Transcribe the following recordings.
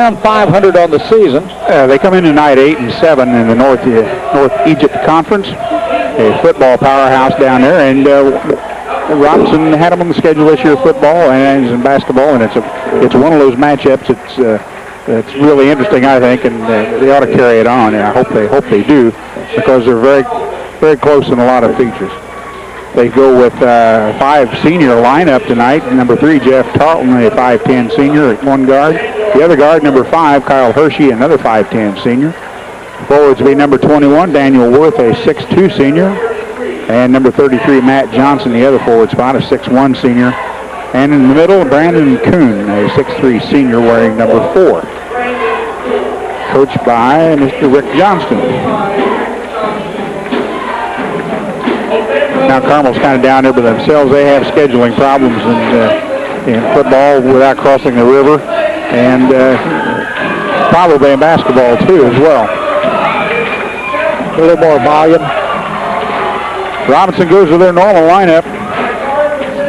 around 500 on the season. They come in tonight 8-7 in the North Egypt Conference, a football powerhouse down there, and Robinson had them on the schedule this year, football and in basketball, and it's one of those matchups. It's really interesting, I think, and they ought to carry it on, and I hope they do, because they're very, very close in a lot of features. They go with 5 senior lineup tonight. Number 3, Jeff Tarleton, a 5'10 senior at one guard. The other guard, number 5, Kyle Hershey, another 5'10 senior. Forwards will be number 21, Daniel Worth, a 6'2 senior. And number 33, Matt Johnson, the other forward spot, a 6'1 senior. And in the middle, Brandon Kuhn, a 6'3 senior, wearing number 4. Coached by Mr. Rick Johnston. Now Carmel's kind of down there by themselves. They have scheduling problems in football without crossing the river, and probably in basketball too as well. A little more volume. Robinson goes with their normal lineup.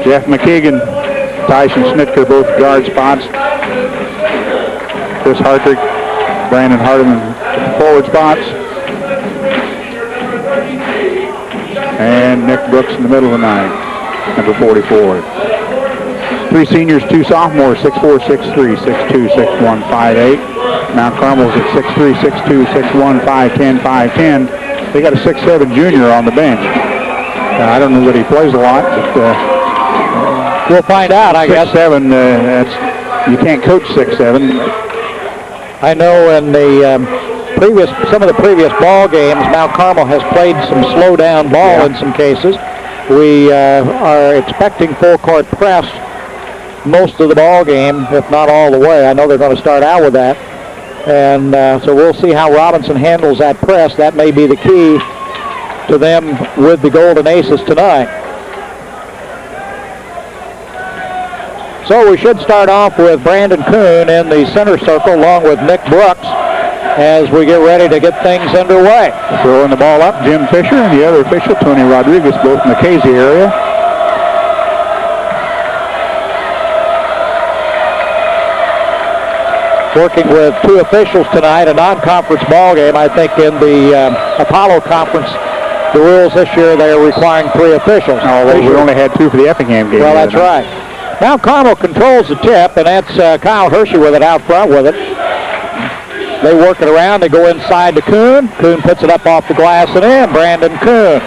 Jeff McKeegan, Tyson Snitker, both guard spots. Chris Hartrick, Brandon Hardiman, forward spots. And Nick Brooks in the middle of the nine, number 44. 3 seniors, 2 sophomores, 6'4", 6'3", 6'2", 6'1", 5'8". Mount Carmel's at 6'3", 6'2", 6'1", 5'10", 5'10". They got a 6'7" junior on the bench. I don't know that he plays a lot, but we'll find out, I guess. 6'7", you can't coach 6'7". I know in the some of the previous ball games, Mount Carmel has played some slow down ball in some cases. We are expecting full court press most of the ball game, if not all the way. I know they're going to start out with that. And so we'll see how Robinson handles that press. That may be the key to them with the Golden Aces tonight. So we should start off with Brandon Kuhn in the center circle along with Nick Brooks as we get ready to get things underway. Throwing the ball up, Jim Fisher, and the other official, Tony Rodriguez, both in the Casey area. Working with 2 officials tonight, a non-conference ball game. I think in the Apollo Conference, the rules this year, they are requiring 3 officials. Although we only had 2 for the Effingham game. Well, that's right. Mount Carmel controls the tip, and that's Kyle Hershey with it out front with it. They work it around. They go inside to Kuhn. Kuhn puts it up off the glass and in. Brandon Kuhn.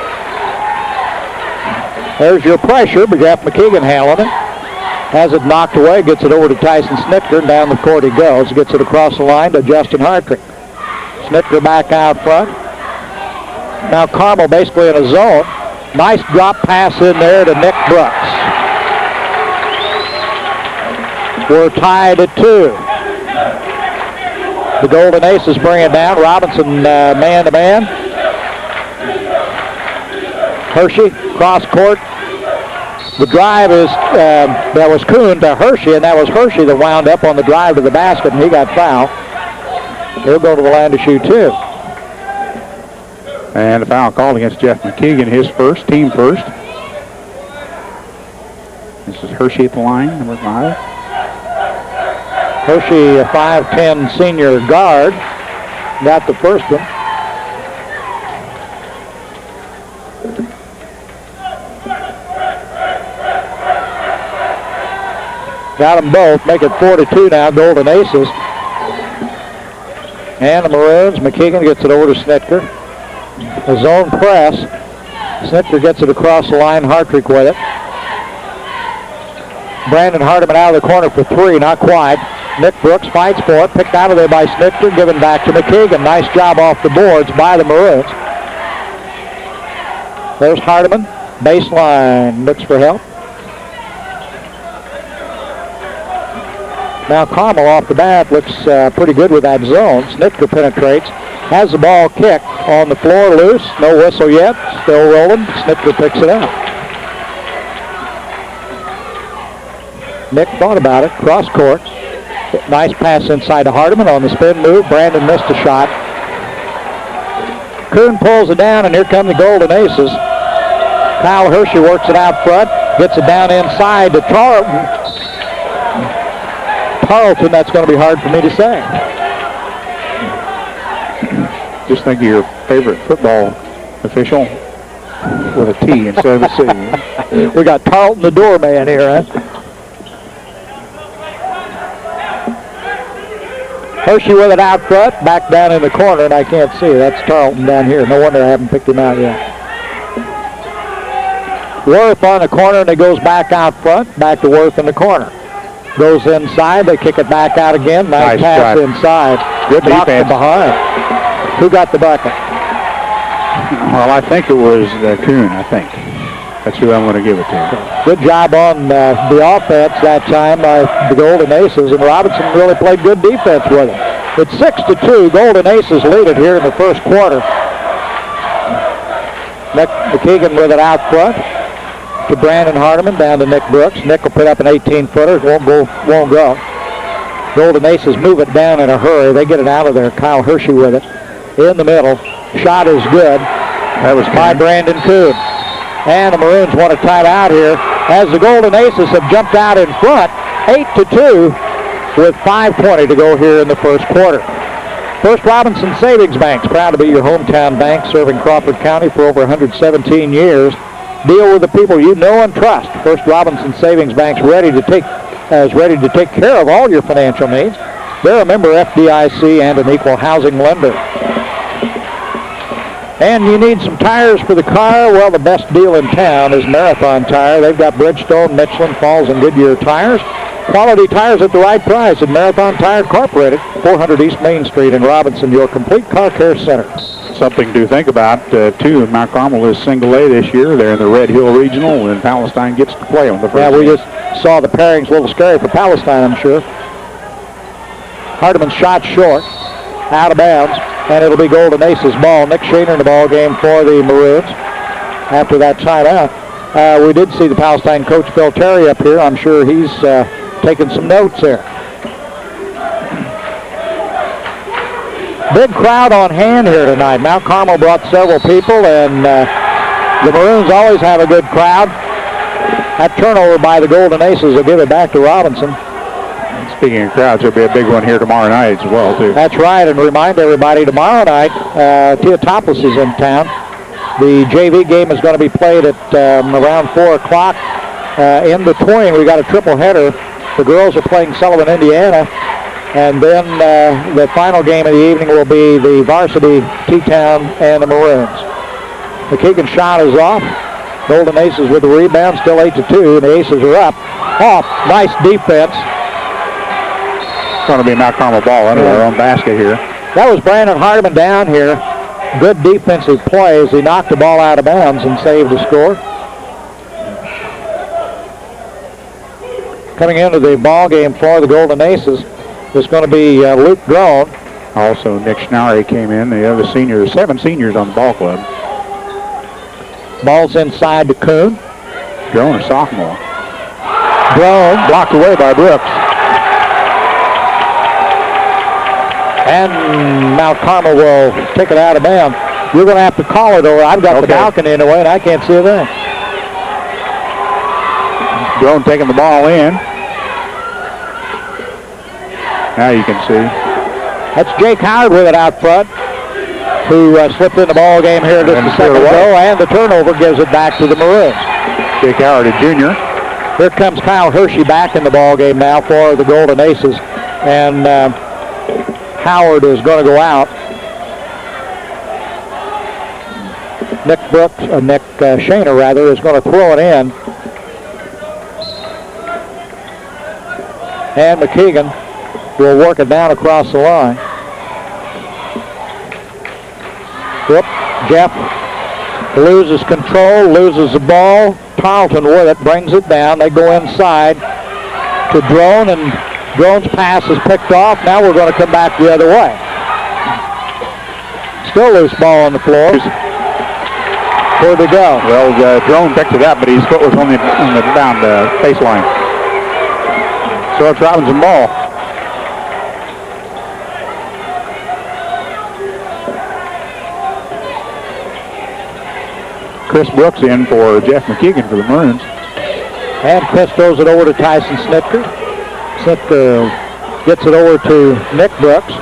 There's your pressure, but Jeff McKeegan handling it. Has it knocked away, gets it over to Tyson Snitker, and down the court he goes. Gets it across the line to Justin Hartrick. Snitker back out front. Now Carmel basically in a zone. Nice drop pass in there to Nick Brooks. We're tied at 2. The Golden Aces bring it down. Robinson man-to-man. Hershey, cross court. The drive is, that was Kuhn to Hershey, and that was Hershey that wound up on the drive to the basket, and he got fouled. He'll go to the line to shoot 2. And a foul called against Jeff McKeegan, his first, team first. This is Hershey at the line, number 5. Hershey, a 5'10 senior guard, got the first one. Got them both. Make it 4-2 now, Golden Aces. And the Maroons, McKeegan gets it over to Snitker. A zone press. Snitker gets it across the line, Hartrick with it. Brandon Hardiman out of the corner for 3, not quite. Nick Brooks fights for it, picked out of there by Snitker, given back to McKeegan. Nice job off the boards by the Maroons. There's Hardiman, baseline, looks for help. Now Carmel off the bat looks pretty good with that zone. Snitker penetrates, has the ball kicked on the floor, loose, no whistle yet, still rolling. Snitker picks it up. Nick thought about it, cross court. Nice pass inside to Hardiman on the spin move. Brandon missed a shot. Kuhn pulls it down, and here come the Golden Aces. Kyle Hershey works it out front, gets it down inside to Tarleton. Tarleton, that's going to be hard for me to say. Just think of your favorite football official with a T instead of a C. We got Tarleton the doorman here, huh? Hershey with it out front, back down in the corner, and I can't see. That's Tarleton down here. No wonder I haven't picked him out yet. Worth on the corner, and it goes back out front, back to Worth in the corner. Goes inside, they kick it back out again. Nice pass inside. Good defense. Behind. Who got the bucket? Well, I think it was Kuhn, I think. That's who I'm going to give it to. Good job on the offense that time by the Golden Aces, and Robinson really played good defense with it. It's 6-2. Golden Aces lead it here in the first quarter. Nick McKeegan with it out front to Brandon Hardiman, down to Nick Brooks. Nick will put up an 18-footer. Won't go. Golden Aces move it down in a hurry. They get it out of there. Kyle Hershey with it in the middle. Shot is good. That was by Brandon Kuhn. And the Maroons want to tie it out here as the Golden Aces have jumped out in front, 8-2, with 5:20 to go here in the first quarter. First Robinson Savings Bank's proud to be your hometown bank, serving Crawford County for over 117 years. Deal with the people you know and trust. First Robinson Savings Bank's ready to take care of all your financial needs. They're a member FDIC and an equal housing lender. And you need some tires for the car? Well, the best deal in town is Marathon Tire. They've got Bridgestone, Michelin, Falls, and Goodyear tires. Quality tires at the right price at Marathon Tire Incorporated, 400 East Main Street in Robinson, your complete car care center. Something to think about, too. Mount Carmel is single A this year. They're in the Red Hill Regional, and Palestine gets to play on the first we game. just saw the pairings a little scary for Palestine, I'm sure. Hardiman's shot short, out of bounds, and it'll be Golden Aces ball. Nick Shaner in the ball game for the Maroons after that timeout. We did see the Palestine coach, Phil Terry, up here. I'm sure he's taking some notes there. Big crowd on hand here tonight. Mount Carmel brought several people, and the Maroons always have a good crowd. That turnover by the Golden Aces will give it back to Robinson. Speaking of crowds, there'll be a big one here tomorrow night as well, too. That's right, and remind everybody, tomorrow night, Teotopos is in town. The JV game is going to be played at around 4 o'clock. In between, we got a triple header. The girls are playing Sullivan, Indiana, and then the final game of the evening will be the varsity T-Town and the Maroons. The Keegan shot is off. Golden Aces with the rebound, still 8-2, and the Aces are up. Off, nice defense. It's going to be a Mount Carmel ball under their own basket here. That was Brandon Hardiman down here. Good defensive play as he knocked the ball out of bounds and saved the score. Coming into the ball game for the Golden Aces is going to be Luke Drone. Also, Nick Schnarry came in. The other seniors, 7 seniors on the ball club. Ball's inside to Kuhn. Drone, a sophomore. Drone blocked away by Brooks. And Mount Carmel will take it out of bounds. You're going to have to call it, or I've got the balcony in the way, and I can't see a thing. Drone taking the ball in. Now you can see. That's Jake Howard with it out front, who slipped in the ball game here just a second ago, and the turnover gives it back to the Maroons. Jake Howard, a junior. Here comes Kyle Hershey back in the ball game now for the Golden Aces, and Howard is going to go out. Nick Shaner rather, is going to throw it in. And McKeegan will work it down across the line. Whoop, Jeff loses control, loses the ball. Tarleton with it, brings it down. They go inside to Drone, and Drone's pass is picked off. Now we're going to come back the other way. Still loose ball on the floor. Where'd they go? Well, Drone picked it up, but his foot was on the down baseline. So it's Robinson ball. Chris Brooks in for Jeff McKeegan for the Maroons. And Chris throws it over to Tyson Snitker. Snitker Gets it over to Nick Brooks.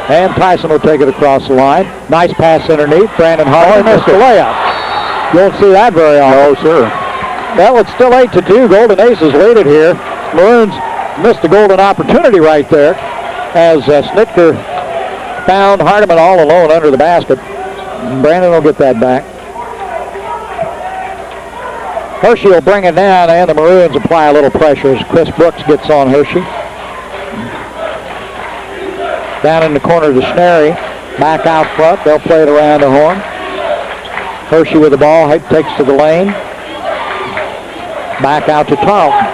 And Tyson will take it across the line. Nice pass underneath. Brandon Harlan missed the layup. You won't see that very often. No, sir. Well, it's still 8-2. Golden Aces lead it here. Maroons missed a golden opportunity right there as Snitker found Hardiman all alone under the basket. Brandon will get that back. Hershey will bring it down, and the Maroons apply a little pressure as Chris Brooks gets on Hershey. Down in the corner to Schnary. Back out front. They'll play it around the horn. Hershey with the ball. Takes to the lane. Back out to Tarleton.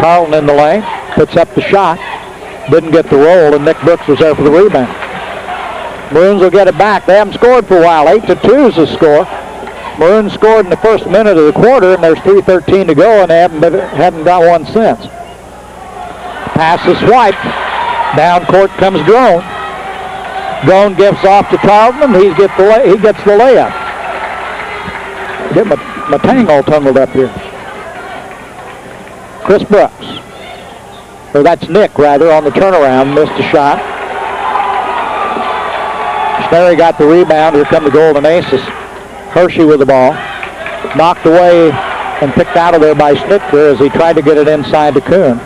Tarleton in the lane. Puts up the shot. Didn't get the roll, and Nick Brooks was there for the rebound. Maroons will get it back. They haven't scored for a while. 8-2 is the score. Maroons scored in the first minute of the quarter, and there's 3:13 to go, and they haven't got one since. Pass is swiped. Down court comes Drone. Drone gives off to Tarleton, and he gets the layup. Get my tang all tangled up here. Chris Brooks. Or that's Nick, rather, on the turnaround. Missed a shot. Schnary got the rebound. Here come the Golden Aces. Hershey with the ball. Knocked away and picked out of there by Snitker as he tried to get it inside to Kuhn.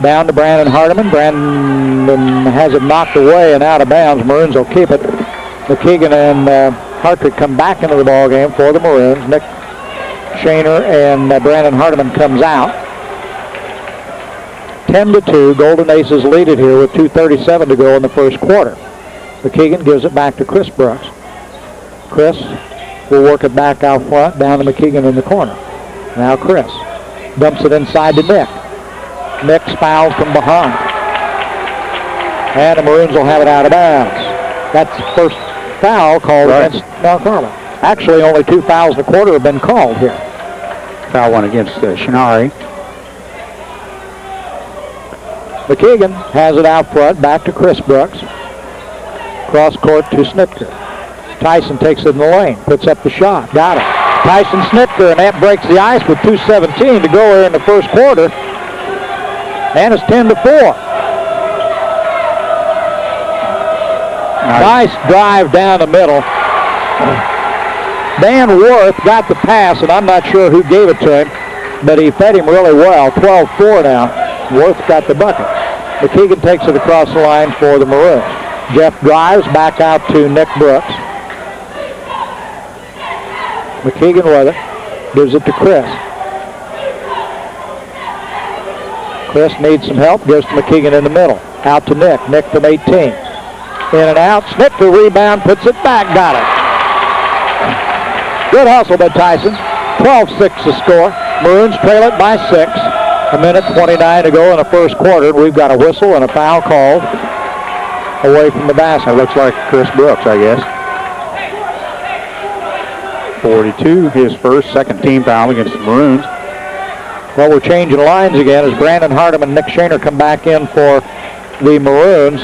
Down to Brandon Hardiman. Brandon has it knocked away and out of bounds. Maroons will keep it. McKeegan and Hartrick come back into the ball game for the Maroons. Nick Shaner and Brandon Hardiman comes out. 10-2. Golden Aces lead it here with 2:37 to go in the first quarter. McKeegan gives it back to Chris Brooks. Chris will work it back out front, down to McKeegan in the corner. Now Chris dumps it inside to Nick. Nick's fouled from behind. And the Maroons will have it out of bounds. That's the first foul called against Mount Carmel. Actually, only 2 fouls in the quarter have been called here. Foul one against Schnary. McKeegan has it out front, back to Chris Brooks. Cross court to Snitker. Tyson takes it in the lane, puts up the shot, got it. Tyson Snitker, and that breaks the ice with 2:17 to go here in the first quarter. And it's 10-4. Nice drive down the middle. Dan Worth got the pass, and I'm not sure who gave it to him, but he fed him really well. 12-4 now. Worth got the bucket. McKeegan takes it across the line for the Maroons. Jeff drives back out to Nick Brooks. McKeegan with it. Gives it to Chris. Chris needs some help. Gives to McKeegan in the middle. Out to Nick. Nick from 18. In and out. Snitker rebound. Puts it back. Got it. Good hustle by Tyson. 12-6 the score. Maroons trail it by 6. 1:29 to go in the first quarter. We've got a whistle and a foul called away from the basket. Looks like Chris Brooks, I guess. 42, his first, second team foul against the Maroons. Well, we're changing lines again as Brandon Hardiman and Nick Shaner come back in for the Maroons.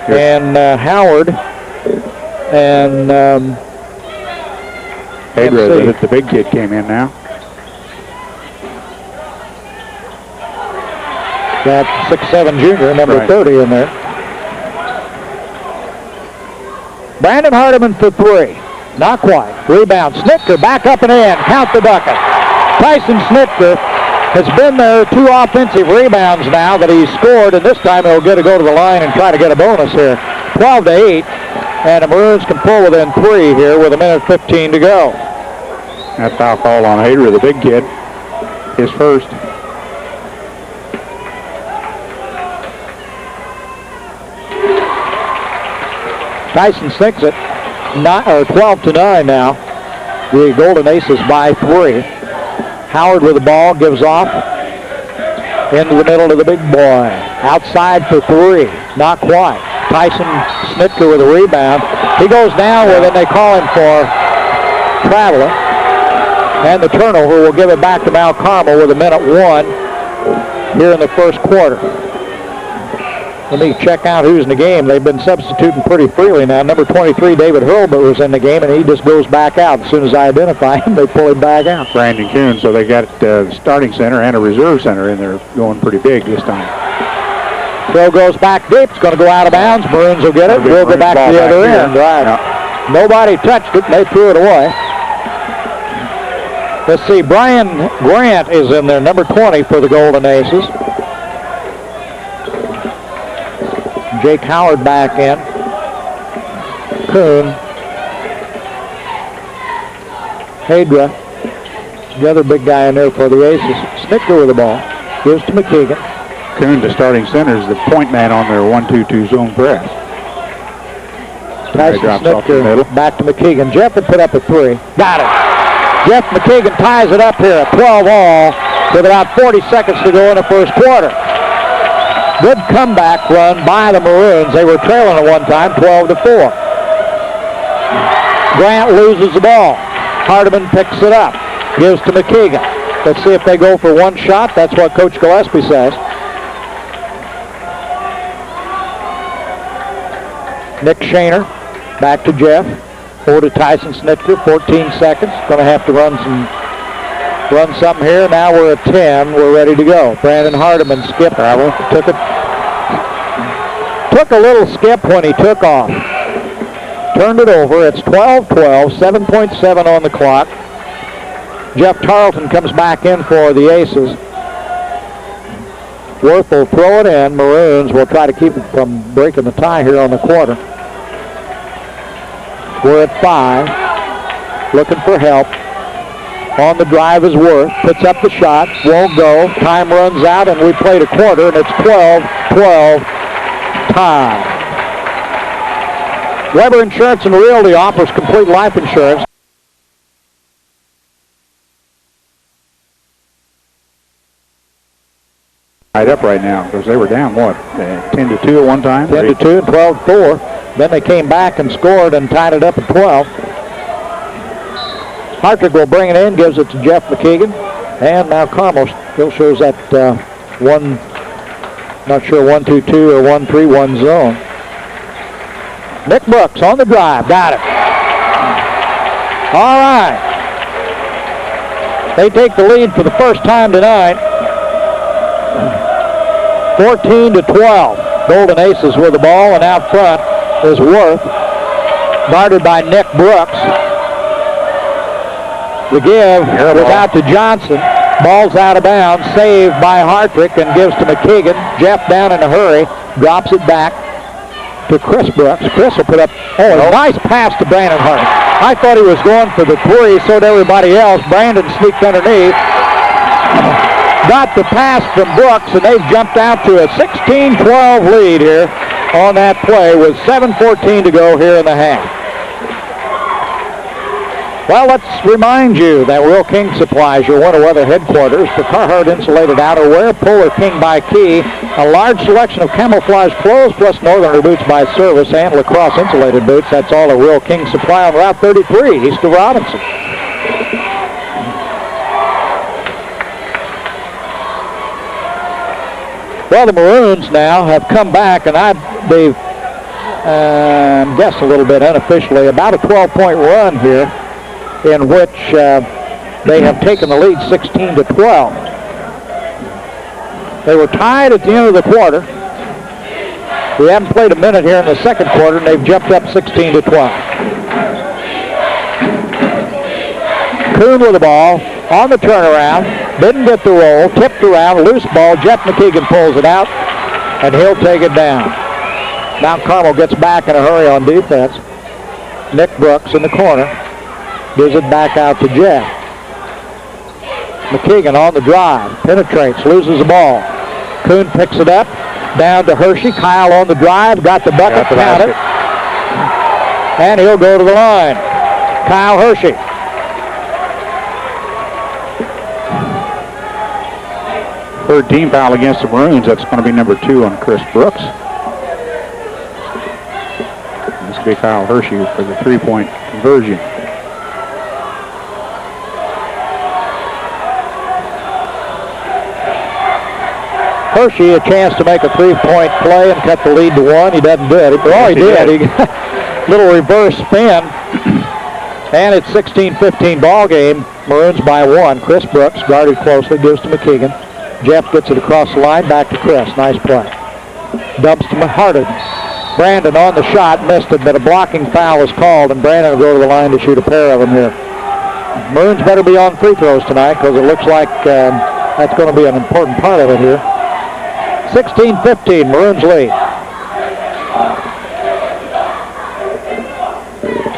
And Howard and Hager, the big kid, came in now. Got 6'7" junior, number 30 in there. Brandon Hardiman for 3. Not quite. Rebound. Snitker back up and in. Count the bucket. Tyson Snitker has been there 2 offensive rebounds now that he's scored, and this time he'll get to go to the line and try to get a bonus here. 12-8, and the Maroons can pull within 3 here with 1:15 to go. That foul call on Hader, the big kid. His first. Tyson sinks it. 12-9 now. The Golden Aces by 3. Howard with the ball, gives off into the middle of the big boy. Outside for 3. Not quite. Tyson Snitker with a rebound. He goes down with it, and they call him for traveling. And the turnover will give it back to Mount Carmel with 1:01 here in the first quarter. Let me check out who's in the game. They've been substituting pretty freely now. Number 23, David Hurlbut, was in the game, and he just goes back out. As soon as I identify him, they pull him back out. Brandon Kuhn, so they got the starting center and a reserve center in there going pretty big this time. Throw goes back deep. It's going to go out of bounds. Maroons will get it. We'll go back to the other end. Right. Yeah. Nobody touched it. They threw it away. Let's see. Brian Grant is in there, number 20 for the Golden Aces. Jake Howard back in. Kuhn. Hadra, the other big guy in there for the Aces. Snicker with the ball. Gives to McKeegan. Kuhn, the starting center, is the point man on their 1-2-2 zone press. Tyson Snicker back to McKeegan. Jeff had put up a 3. Got it. Jeff McKeegan ties it up here at 12 all with about 40 seconds to go in the first quarter. Good comeback run by the Maroons. They were trailing at one time, 12-4. Grant loses the ball. Hardiman picks it up. Gives to McKeegan. Let's see if they go for one shot. That's what Coach Gillespie says. Nick Shaner back to Jeff. Over to Tyson Snicker. 14 seconds. Going to have to run something here. Now we're at 10. We're ready to go. Brandon Hardiman skipped. Took a little skip when he took off. Turned it over. It's 12-12, 7.7 on the clock. Jeff Tarleton comes back in for the Aces. Worth will throw it in. Maroons will try to keep it from breaking the tie here on the quarter. We're at 5. Looking for help. On the drive is Worth. Puts up the shot. Won't go. Time runs out, and we played a quarter, and it's 12-12 tie. Weber Insurance and Realty offers complete life insurance. Tied up right now because they were down, 10-2 at one time? 10-2 and 12-4. Then they came back and scored and tied it up at 12. Hartrick will bring it in, gives it to Jeff McKeegan. And now Carmel still shows that not sure 1-2-2 or 1-3-1 zone. Nick Brooks on the drive. Got it. All right. They take the lead for the first time tonight. 14-12. Golden Aces with the ball, and out front is Worth. Guarded by Nick Brooks. The give was out to Johnson. Ball's out of bounds. Saved by Hartrick and gives to McKeegan. Jeff down in a hurry. Drops it back to Chris Brooks. Chris will put up, a nice pass to Brandon Hartrick. I thought he was going for the 3, so did everybody else. Brandon sneaked underneath. Got the pass from Brooks, and they've jumped out to a 16-12 lead here on that play with 7:14 to go here in the half. Well, let's remind you that Real King supplies your winter weather headquarters for Carhartt insulated outerwear, Polar King by Key, a large selection of camouflage clothes, plus Northerner boots by Service and lacrosse insulated boots. That's all at Real King Supply on Route 33, east of Robinson. Well, the Maroons now have come back, and they've guessed a little bit unofficially, about a 12-point run here, in which they have taken the lead 16-12. They were tied at the end of the quarter. We haven't played a minute here in the second quarter, and they've jumped up 16-12. Kuhn with the ball on the turnaround. Didn't get the roll. Tipped around. Loose ball. Jeff McKeegan pulls it out, and he'll take it down. Mount Carmel gets back in a hurry on defense. Nick Brooks in the corner. Gives it back out to Jeff. McKeegan on the drive. Penetrates. Loses the ball. Kuhn picks it up. Down to Hershey. Kyle on the drive. Got the bucket. Counted. And he'll go to the line. Kyle Hershey. Third team foul against the Maroons. That's going to be number 2 on Chris Brooks. This will be Kyle Hershey for the 3-point conversion. Hershey a chance to make a 3-point play and cut the lead to 1. He doesn't do it. Well, he did. He got a little reverse spin. And it's 16-15 ball game. Maroons by 1. Chris Brooks guarded closely, gives to McKeegan. Jeff gets it across the line, back to Chris. Nice play. Dumps to Harden. Brandon on the shot, missed it, but a blocking foul is called, and Brandon will go to the line to shoot a pair of them here. Maroons better be on free throws tonight because it looks like that's going to be an important part of it here. 16-15, Maroons lead.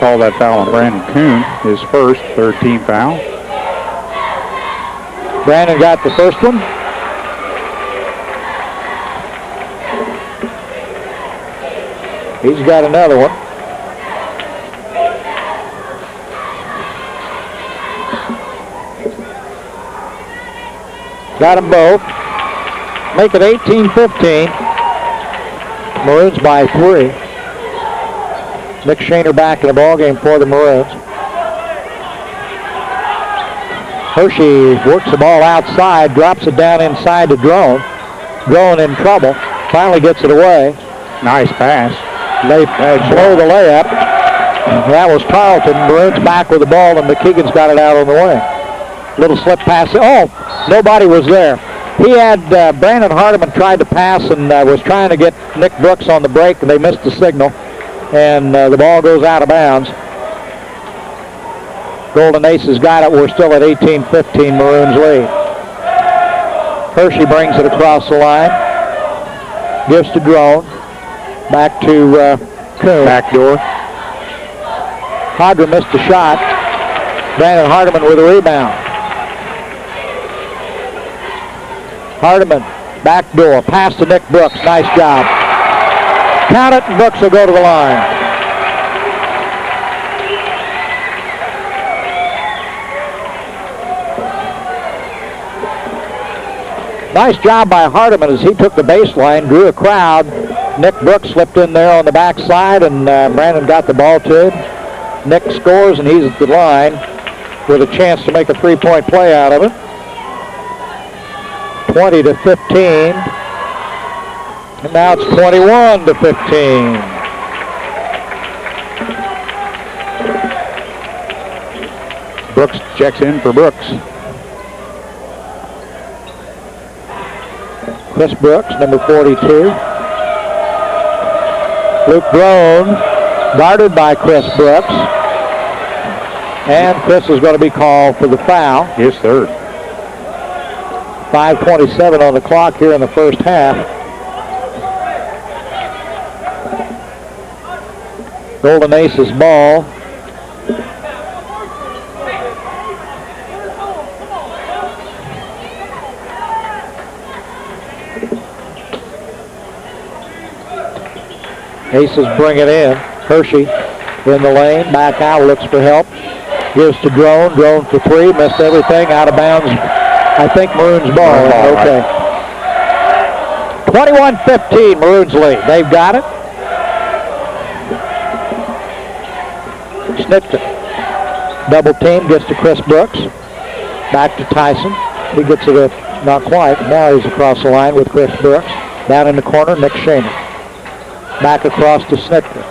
Call that foul on Brandon Kuhn, his first, third team foul. Brandon got the first one. He's got another one. Got them both. Make it 18-15. Maroons by 3. Nick Shaner back in the ballgame for the Maroons. Hershey works the ball outside, drops it down inside to Drone. Drone in trouble. Finally gets it away. Nice pass. They blow the layup. That was Tarleton. Maroons back with the ball, and McKeegan's got it out on the wing. Little slip pass. Oh, nobody was there. He had Brandon Hardiman tried to pass and was trying to get Nick Brooks on the break, and they missed the signal. And the ball goes out of bounds. Golden Aces got it. We're still at 18-15, Maroons lead. Hershey brings it across the line. Gives to Drone. Back to Kuhn. Back door. Hodra missed the shot. Brandon Hardiman with a rebound. Hardiman, back door. Pass to Nick Brooks. Nice job. Count it, and Brooks will go to the line. Nice job by Hardiman as he took the baseline, drew a crowd. Nick Brooks slipped in there on the backside, and Brandon got the ball to him. Nick scores, and he's at the line with a chance to make a three-point play out of it. 20-15. And now it's 21-15. Brooks checks in for Brooks. Chris Brooks, number 42. Luke Drone, guarded by Chris Brooks. And Chris is going to be called for the foul. His third. 5:27 on the clock here in the first half. Golden Aces ball. Aces bring it in. Hershey in the lane, back out, looks for help. Gives to Drone. Drone for three, missed everything, out of bounds. I think Maroons ball. Okay. 21-15, Maroons lead. They've got it. Snitker. Double team, gets to Chris Brooks. Back to Tyson. He gets it, not quite. Now he's across the line with Chris Brooks. Down in the corner, Nick Shaner. Back across to Snitker.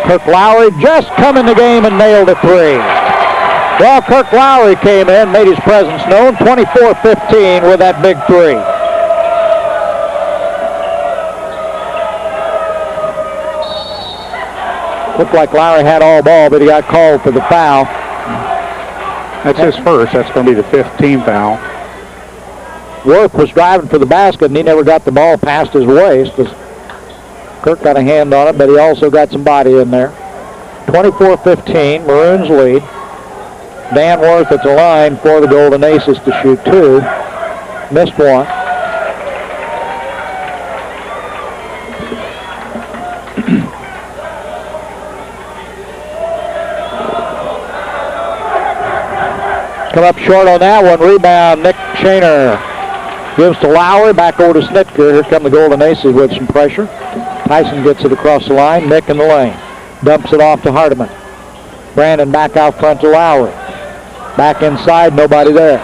Kirk Lowry just come in the game and nailed a three. Well, Kirk Lowry came in, made his presence known, 24-15 with that big three. Looked like Lowry had all ball, but he got called for the foul. That's his first. That's going to be the fifth team foul. Worth was driving for the basket, and he never got the ball past his waist. Kirk got a hand on it, but he also got some body in there. 24-15, Maroons lead. Dan Worth at the line for the Golden Aces to shoot two. Missed one. Come up short on that one. Rebound, Nick Shaner. Gives to Lowry, back over to Snitker. Here come the Golden Aces with some pressure. Tyson gets it across the line. Nick in the lane. Dumps it off to Hardiman. Brandon back out front to Lowry. Back inside, nobody there.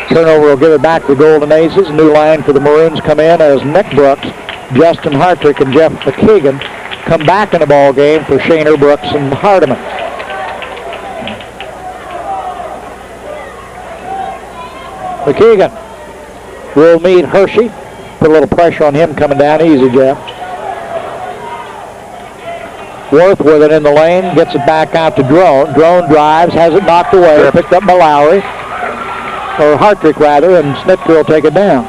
Turnover will give it back to the Golden Aces. New line for the Maroons come in as Nick Brooks, Justin Hartrick, and Jeff McKeegan come back in the ball game for Shaner, Brooks, and Hardiman. McKeegan will meet Hershey. Put a little pressure on him coming down. Easy, Jeff. Worth with it in the lane, gets it back out to Drone. Drone drives, has it knocked away, picked up by Lowry, or Hartrick rather, and Snitker will take it down.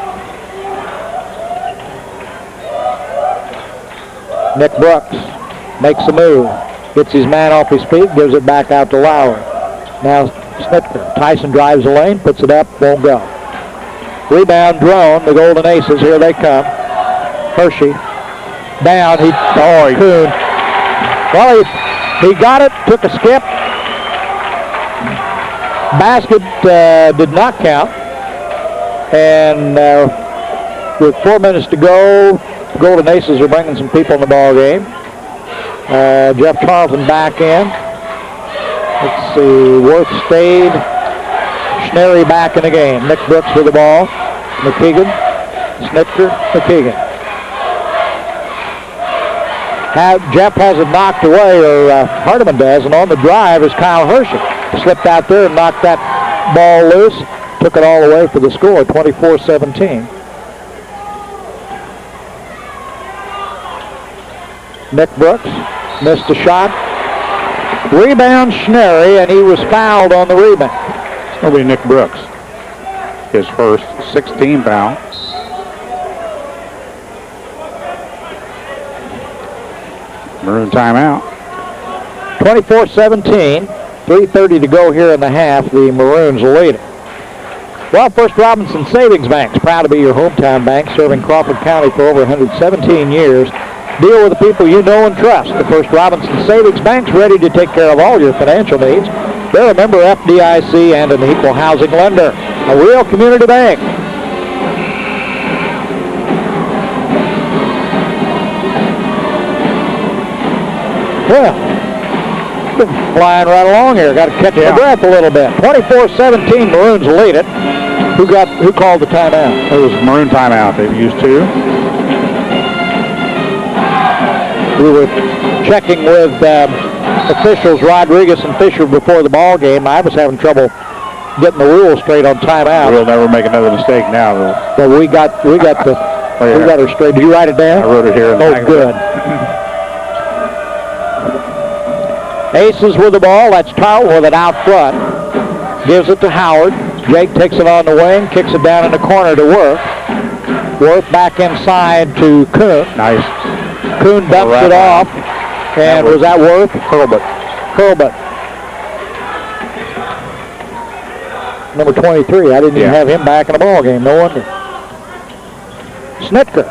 Nick Brooks makes a move, gets his man off his feet, gives it back out to Lowry. Now Snitker. Tyson drives the lane, puts it up, won't go. Rebound Drone, the Golden Aces, here they come. Hershey down, Kuhn. Well, he got it, took a skip. Basket did not count. And with 4 minutes to go, the Golden Aces are bringing some people in the ball game. Jeff Charlton back in. Let's see, Worth stayed. Schnary back in the game. Nick Brooks with the ball. McKeegan, Snitker, McKeegan. Jeff has it knocked away, or Hardiman does, and on the drive is Kyle Hershey. Slipped out there and knocked that ball loose. Took it all away for the score, 24-17. Nick Brooks missed a shot. Rebound Schnary, and he was fouled on the rebound. It'll be Nick Brooks. His first 16 foul. Maroon timeout. 24-17. 3:30 to go here in the half. The Maroons lead it. Well, First Robinson Savings Bank's proud to be your hometown bank, serving Crawford County for over 117 years. Deal with the people you know and trust. The First Robinson Savings Bank's ready to take care of all your financial needs. They're a member FDIC and an equal housing lender. A real community bank. Well, been flying right along here. Got to catch my breath a little bit. 24-17, Maroons lead it. Who called the timeout? It was Maroon timeout. They've used two. We were checking with officials Rodriguez and Fisher before the ball game. I was having trouble getting the rules straight on timeout. We'll never make another mistake now, though. But we got her straight. Did you write it down? I wrote it here. Oh, good. Aces with the ball. That's Tarleton with it out front. Gives it to Howard. Jake takes it on the wing, kicks it down in the corner to Worth. Worth back inside to Kuhn. Nice. Kuhn dumps it off. And was that Worth? Hurlbut. Number 23. I didn't even have him back in the ball game. No wonder. Snitker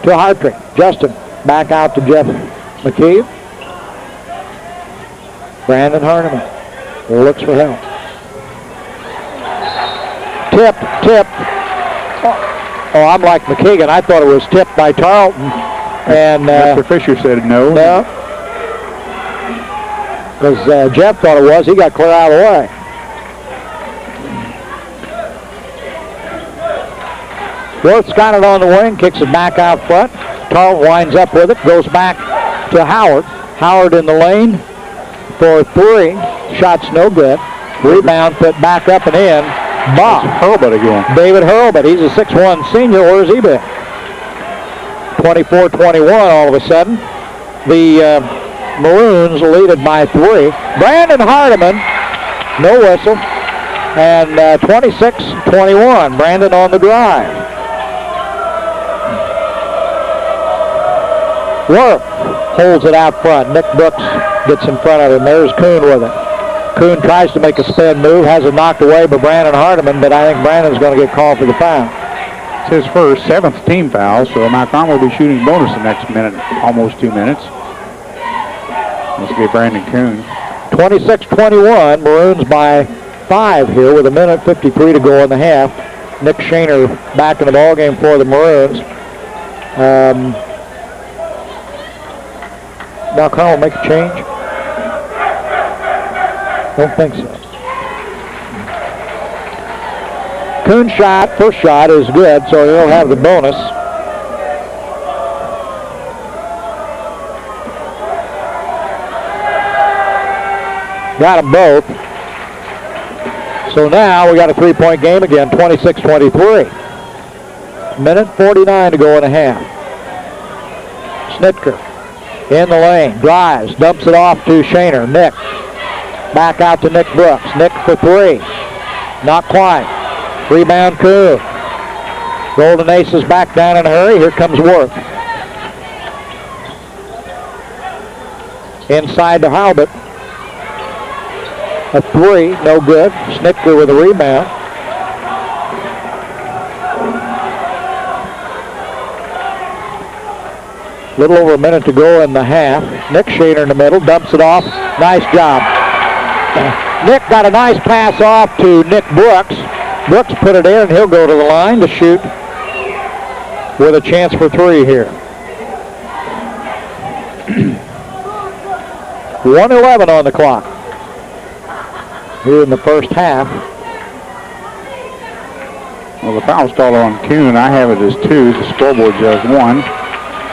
to Hartrick. Justin back out to Jeff McKee. Brandon Hardiman looks for help. Tip. Oh, I'm like McKeegan. I thought it was tipped by Tarleton. And Mr. Fisher said no. No. Because Jeff thought it was. He got clear out of the way. Worth's got it on the wing, kicks it back out front. Tarleton winds up with it, goes back to Howard. Howard in the lane for three. Shot's no good. Rebound put back up and in. Bob. Hurlbut again. David Hurlbut. He's a 6'1 senior. Where's he been? 24-21 all of a sudden. The Maroons lead it by 3. Brandon Hardiman, no whistle. And 26-21. Brandon on the drive. Worth holds it out front. Nick Brooks gets in front of him. There's Kuhn with it. Kuhn tries to make a spin move, has it knocked away by Brandon Hardiman, but I think Brandon's going to get called for the foul. It's his first 7th team foul, so Mount Carmel will be shooting bonus the next minute, almost 2 minutes. This will be Brandon Kuhn. 26-21, Maroons by 5 here with 1:53 to go in the half. Nick Shaner back in the ballgame for the Maroons. Now Carl make a change? Don't think so. Kuhn's shot, first shot is good, so he'll have the bonus. Got them both. So now we got a 3-point game again, 26-23. 1:49 to go in a half. Snitker In the lane, drives, dumps it off to Shaner. Nick, back out to Nick Brooks. Nick for three. Not quite. Rebound Kuhn. Golden Aces back down in a hurry. Here comes Worth. Inside to Halbert. A three, no good. Snicker with a rebound. Little over a minute to go in the half. Nick Shaner in the middle, dumps it off. Nice job. Nick got a nice pass off to Nick Brooks. Brooks put it in, and he'll go to the line to shoot with a chance for three here. 1:11 on the clock here in the first half. Well, the foul stall on Kuhn, I have it as 2. The scoreboard says 1.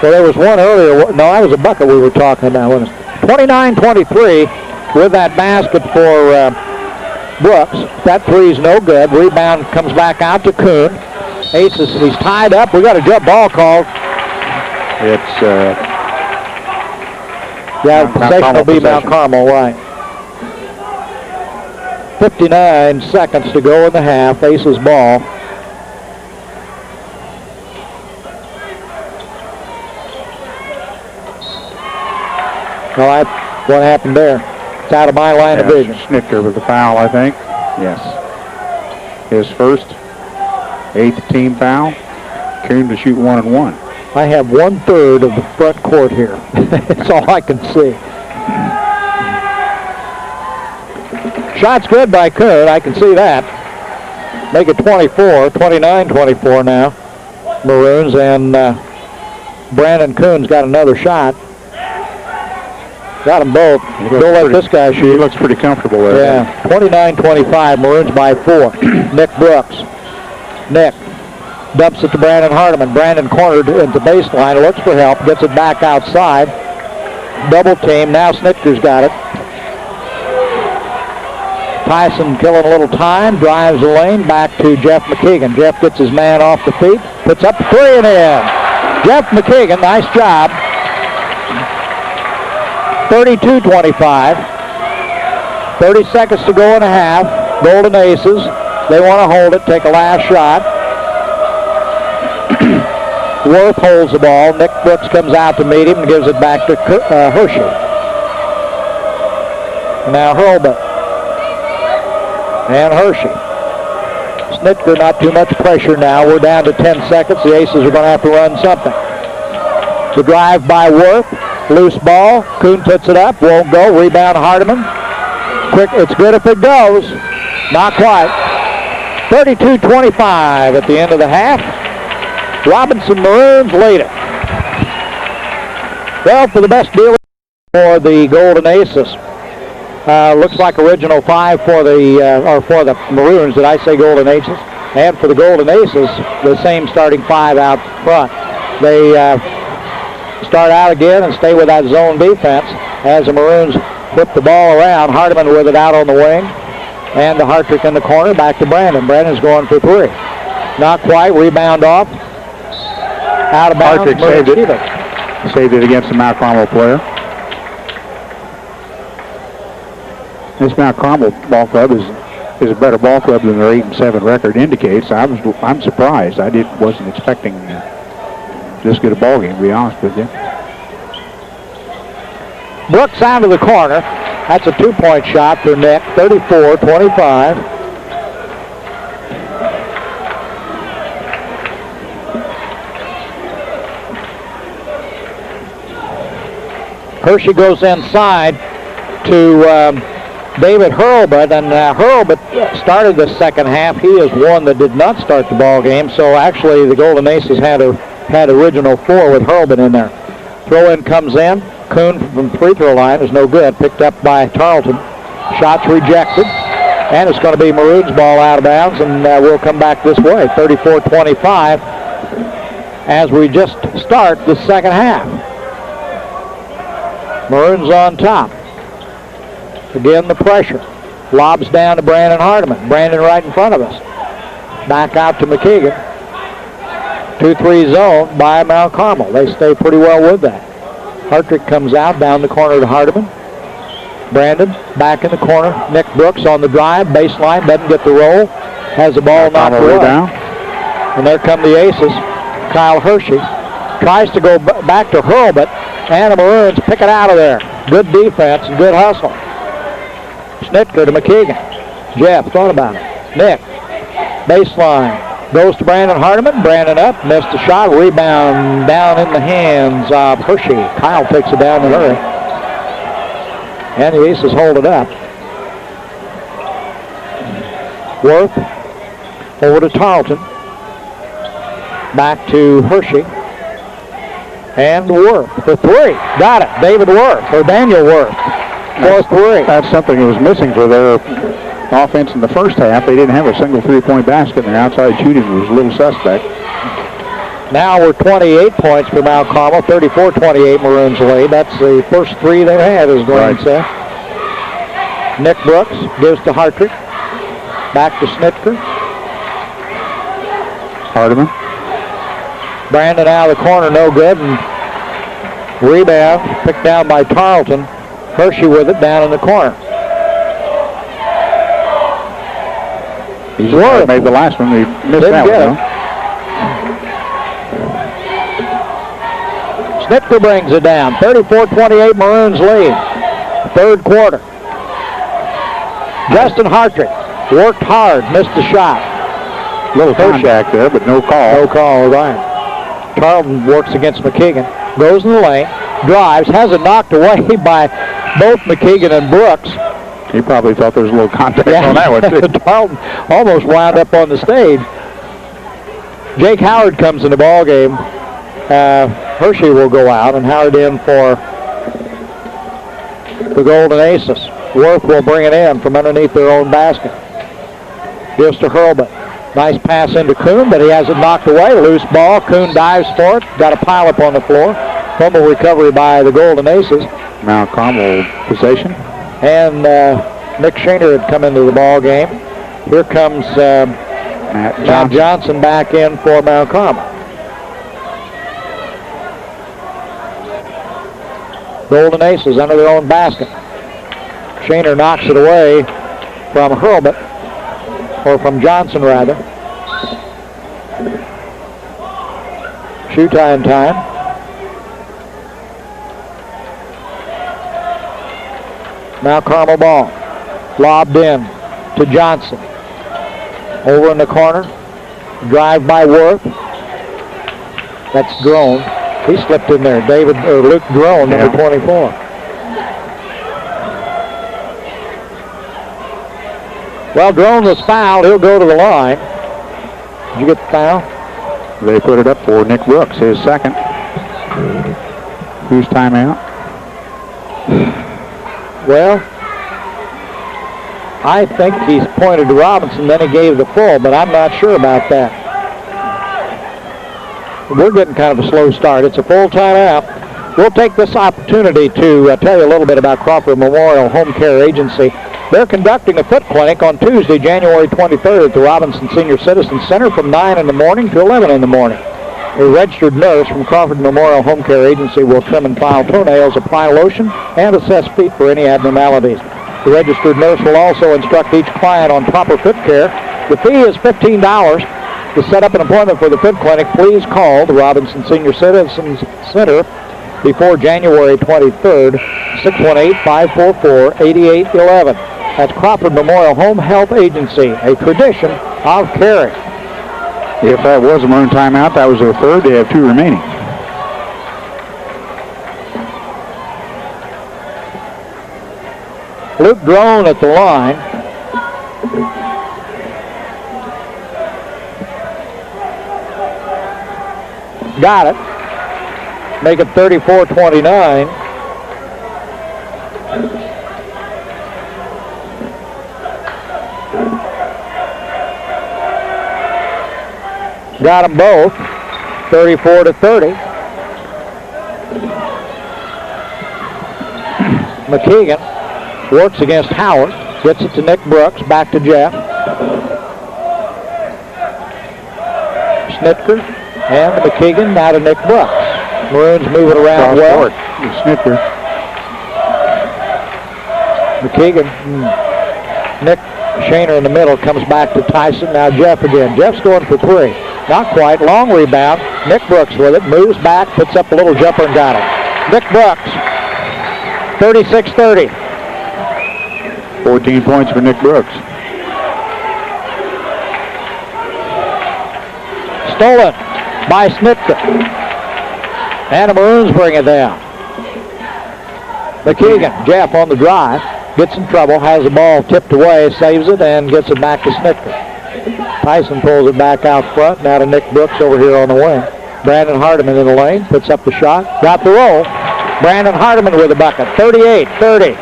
Well, there was one earlier. No, that was a bucket we were talking about. 29-23 with that basket for Brooks. That three's no good. Rebound comes back out to Kuhn. Aces, he's tied up. We got a jump ball called. It's possession will be Mount Carmel, right. 59 seconds to go in the half. Aces ball. Well, what happened there? It's out of my line of vision. Snicker with the foul, I think. Yes. His first, 8th team foul. Kuhn to shoot 1 and 1. I have 1/3 of the front court here. That's all I can see. Shot's good by Kuhn. I can see that. Make it 29-24 now. Maroons, and Brandon Kuhn's got another shot. Got them both. Don't let this guy shoot. He looks pretty comfortable there. Yeah, 29-25. Maroons by 4. Nick Brooks. Nick dumps it to Brandon Hardiman. Brandon cornered into baseline. Looks for help. Gets it back outside. Double team. Now Snicker's got it. Tyson killing a little time. Drives the lane back to Jeff McKeegan. Jeff gets his man off the feet. Puts up the three and in. Jeff McKeegan, nice job. 32-25. 30 seconds to go in a half. Golden Aces. They want to hold it, take a last shot. Worth holds the ball. Nick Brooks comes out to meet him and gives it back to Hershey. Now Hurlbut. And Hershey. Snicker, not too much pressure now. We're down to 10 seconds. The Aces are going to have to run something. The drive by Worth. Loose ball. Kuhn puts it up. Won't go. Rebound Hardiman. Quick. It's good if it goes. Not quite. 32-25 at the end of the half. Robinson Maroons lead it. Well, for the best deal for the Golden Aces. Looks like original 5 for the Maroons. Did I say Golden Aces? And for the Golden Aces, the same starting 5 out front. They start out again and stay with that zone defense as the Maroons flip the ball around. Hardiman with it out on the wing. And the Hartrick in the corner, back to Brandon. Brandon's going for 3. Not quite. Rebound off. Out of bounds. Hartrick saved it against the Mount Carmel player. This Mount Carmel ball club is a better ball club than their 8-7 record indicates. I'm surprised. I wasn't expecting this good a ball game, to be honest with you. Brooks out of the corner. That's a 2-point shot for Nick. 34-25. Hershey goes inside to David Hurlbut, and Hurlbut started the second half. He is one that did not start the ball game, so actually the Golden Aces had original 4 with Hurlbut in there. Throw-in comes in. Kuhn from free throw line is no good. Picked up by Tarleton. Shots rejected. And it's going to be Maroons ball out of bounds, and we'll come back this way. 34-25 as we just start the second half. Maroons on top. Again, the pressure. Lobs down to Brandon Hardiman. Brandon right in front of us. Back out to McKeegan. 2-3 zone by Mount Carmel. They stay pretty well with that. Hartrick comes out, down the corner to Hardiman. Brandon back in the corner. Nick Brooks on the drive, baseline, doesn't get the roll. Has the ball knocked away. Down. And there come the aces. Kyle Hershey tries to go back to Hurlbut, and the Maroons pick it out of there. Good defense and good hustle. Snitker to McKeegan. Jeff thought about it. Nick, baseline, goes to Brandon Hardiman. Brandon up, missed the shot. Rebound down in the hands of Hershey. Kyle takes it down in a hurry. And the Aces hold it up. Worth over to Tarleton. Back to Hershey. And Worth for three. Got it. David Worth, or Daniel Worth, for three. That's something that was missing for their offense in the first half. They didn't have a single three-point basket, and their outside shooting was a little suspect. Now we're 28 points for Mount Carmel, 34-28 Maroons lead. That's the first three they've had, as Glenn said. Nick Brooks gives to Hartrick. Back to Snitker. Hardiman. Brandon out of the corner, no good. And rebound picked down by Tarleton. Hershey with it down in the corner. He's made the last one. He missed that one. Snitker brings it down. 34-28 Maroons lead. Third quarter. Justin Hartrick worked hard, missed the shot. Little contact there, but no call. No call, right. Tarleton works against McKeegan. Goes in the lane, drives, has it knocked away by both McKeegan and Brooks. He probably thought there was a little contact on that one, too. Tarleton almost wound up on the stage. Jake Howard comes in the ball game. Hershey will go out, and Howard in for the Golden Aces. Worth will bring it in from underneath their own basket. Gives to Hurlbut. Nice pass into Kuhn, but he has it knocked away. Loose ball. Kuhn dives for it. Got a pileup on the floor. Fumble recovery by the Golden Aces. Mount Carmel possession. And Nick Shaner had come into the ball game. Here comes Matt Johnson back in for Mount Carmel. Golden Aces under their own basket. Shaner knocks it away from Hurlbut, or from Johnson rather. Shoe time. Mount Carmel ball. Lobbed in to Johnson. Over in the corner. Drive by Worth. That's Drone. He slipped in there. Luke Drone, number 24. Well, Drone was fouled. He'll go to the line. Did you get the foul? They put it up for Nick Brooks, his second. Who's timeout? Well, I think he's pointed to Robinson, then he gave the full, but I'm not sure about that. We're getting kind of a slow start. It's a full timeout. We'll take this opportunity to tell you a little bit about Crawford Memorial Home Care Agency. They're conducting a foot clinic on Tuesday, January 23rd at the Robinson Senior Citizen Center from 9 in the morning to 11 in the morning. A registered nurse from Crawford Memorial Home Care Agency will trim and file toenails, apply lotion, and assess feet for any abnormalities. The registered nurse will also instruct each client on proper foot care. The fee is $15. To set up an appointment for the foot clinic, please call the Robinson Senior Citizens Center before January 23rd, 618-544-8811. That's Crawford Memorial Home Health Agency, a tradition of caring. If that was a Maroon timeout, that was their third. They have two remaining. Luke Drone at the line. Got it. Make it 34-29. Got them both, 34-30. McKeegan works against Howard, gets it to Nick Brooks, back to Jeff. Snitker and McKeegan, now to Nick Brooks. Maroons moving around well. Snitker. McKeegan. Nick Shaner in the middle comes back to Tyson. Now Jeff again. Jeff's going for three. Not quite. Long rebound. Nick Brooks with it. Moves back. Puts up a little jumper and got it. Nick Brooks. 36-30. 14 points for Nick Brooks. Stolen by Snitka. And the Maroons bring it down. McKeegan. Jeff on the drive. Gets in trouble. Has the ball tipped away. Saves it and gets it back to Snitka. Tyson pulls it back out front. Now to Nick Brooks over here on the wing. Brandon Hardiman in the lane. Puts up the shot. Got the roll. Brandon Hardiman with a bucket. 38-30.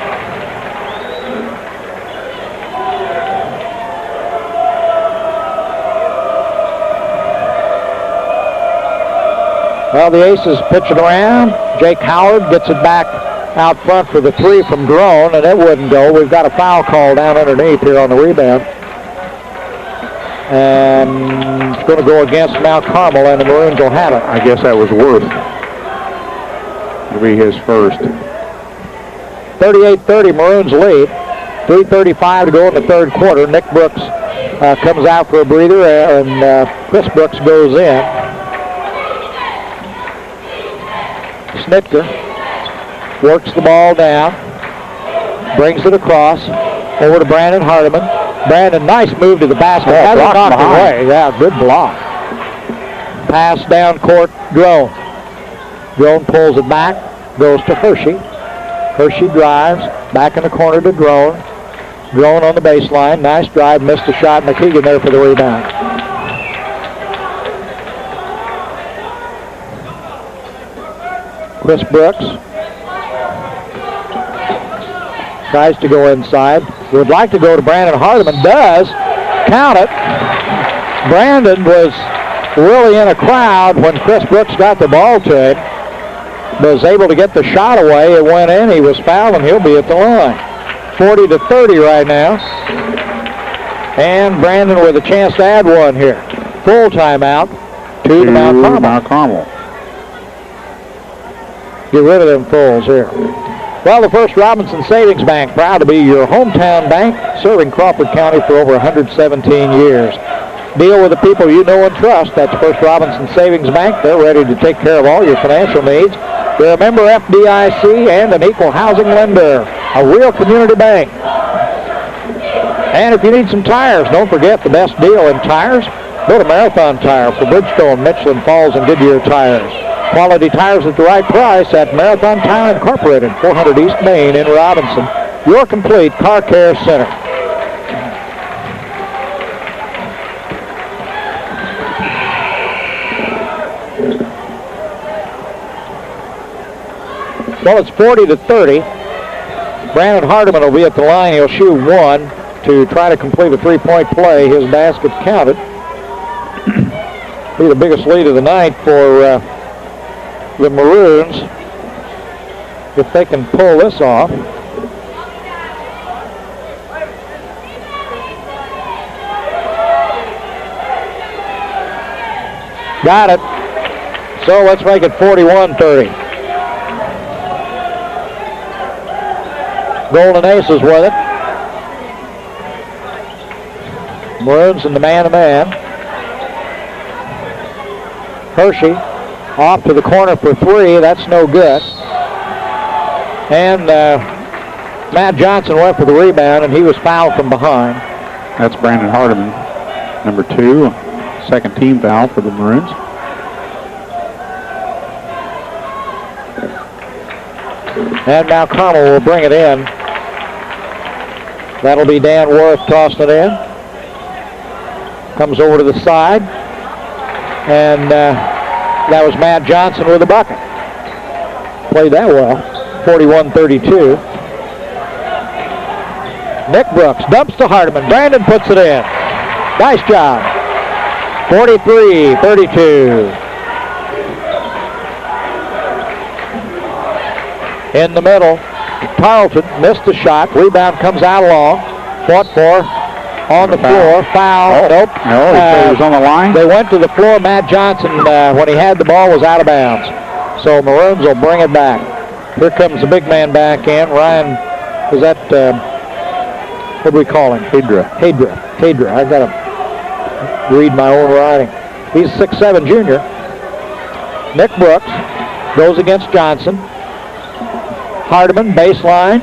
Well, the Aces pitch it around. Jake Howard gets it back out front for the three from Drone, and it wouldn't go. We've got a foul call down underneath here on the rebound. And it's going to go against Mount Carmel, and the Maroons will have it. I guess that was Worth. It'll be his first. 38-30, Maroons lead. 3:35 to go in the third quarter. Nick Brooks comes out for a breather, and Chris Brooks goes in. Snitka works the ball down, brings it across, over to Brandon Hardiman. Brandon, nice move to the basket. Has it knocked away. Yeah, good block. Pass down court, Drone. Drone pulls it back, goes to Hershey. Hershey drives, back in the corner to Drone. Drone on the baseline. Nice drive, missed a shot. McKeegan there for the rebound. Chris Brooks tries to go inside. Would like to go to Brandon Hardiman. Does. Count it. Brandon was really in a crowd when Chris Brooks got the ball to him. Was able to get the shot away. It went in. He was fouled, and he'll be at the line. 40-30 right now. And Brandon with a chance to add one here. Full timeout to Mount Carmel. Get rid of them fouls here. Well, the First Robinson Savings Bank, proud to be your hometown bank, serving Crawford County for over 117 years. Deal with the people you know and trust. That's First Robinson Savings Bank. They're ready to take care of all your financial needs. They're a member FDIC and an equal housing lender. A real community bank. And if you need some tires, don't forget the best deal in tires. Go to Marathon Tire for Bridgestone, Michelin Falls, and Goodyear tires. Quality tires at the right price at Marathon Tire Incorporated, 400 East Main in Robinson. Your complete car care center. Well, it's 40-30. Brandon Hardiman will be at the line. He'll shoot one to try to complete a three-point play. His basket's counted. Be the biggest lead of the night for the Maroons if they can pull this off. Got it. So let's make it 41-30. Golden Aces with it. Maroons in the man-to-man. Hershey off to the corner for three. That's no good. And Matt Johnson went for the rebound, and he was fouled from behind. That's Brandon Hardiman, number 2. Second team foul for the Maroons. And now Carmel will bring it in. That'll be Dan Worth tossing it in. Comes over to the side. And that was Matt Johnson with a bucket. Played that well. 41-32. Nick Brooks dumps to Hardiman. Brandon puts it in. Nice job. 43-32. In the middle, Tarleton missed the shot. Rebound comes out long. Fought for on the floor. Foul. Nope. No, he was on the line. They went to the floor. Matt Johnson, when he had the ball, was out of bounds. So Maroons will bring it back. Here comes the big man back in. Ryan, is that, what do we call him? Hadra. I got to read my own writing. He's 6'7" junior. Nick Brooks goes against Johnson. Hardiman, baseline,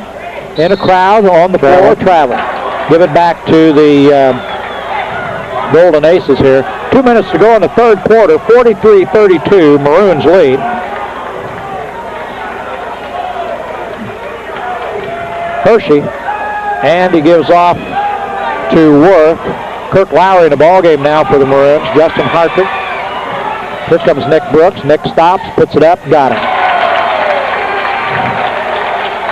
in a crowd on the floor, travel. Give it back to the Golden Aces here. 2 minutes to go in the third quarter, 43-32, Maroons lead. Hershey, and he gives off to Worth. Kirk Lowry in the ballgame now for the Maroons. Justin Hartrick. Here comes Nick Brooks. Nick stops, puts it up, got it.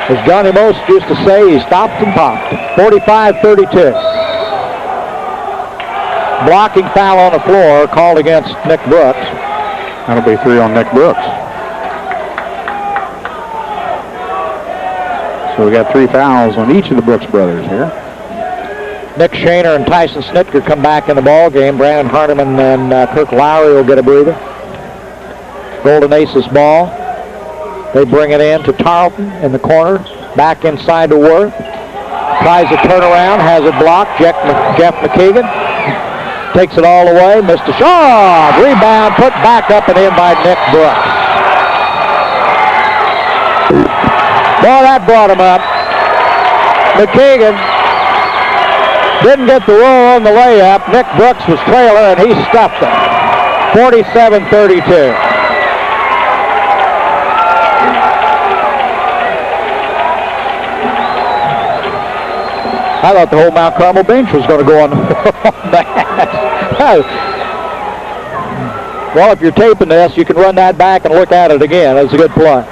As Johnny Most used to say, he stopped and popped. 45-32. Blocking foul on the floor called against Nick Brooks. That'll be 3 on Nick Brooks. So we got 3 fouls on each of the Brooks brothers here. Nick Shaner and Tyson Snitker come back in the ball game. Brandon Hardiman and Kirk Lowry will get a breather. Golden Aces ball. They bring it in to Tarleton in the corner. Back inside to Worth. Tries a turnaround, has it blocked. Jeff McKeegan takes it all away. Missed a shot. Rebound put back up and in by Nick Brooks. Boy, that brought him up. McKeegan didn't get the roll on the layup. Nick Brooks was trailer, and he stuffed it. 47-32. I thought the whole Mount Carmel bench was going to go on that. Well, if you're taping this, you can run that back and look at it again. That's a good play.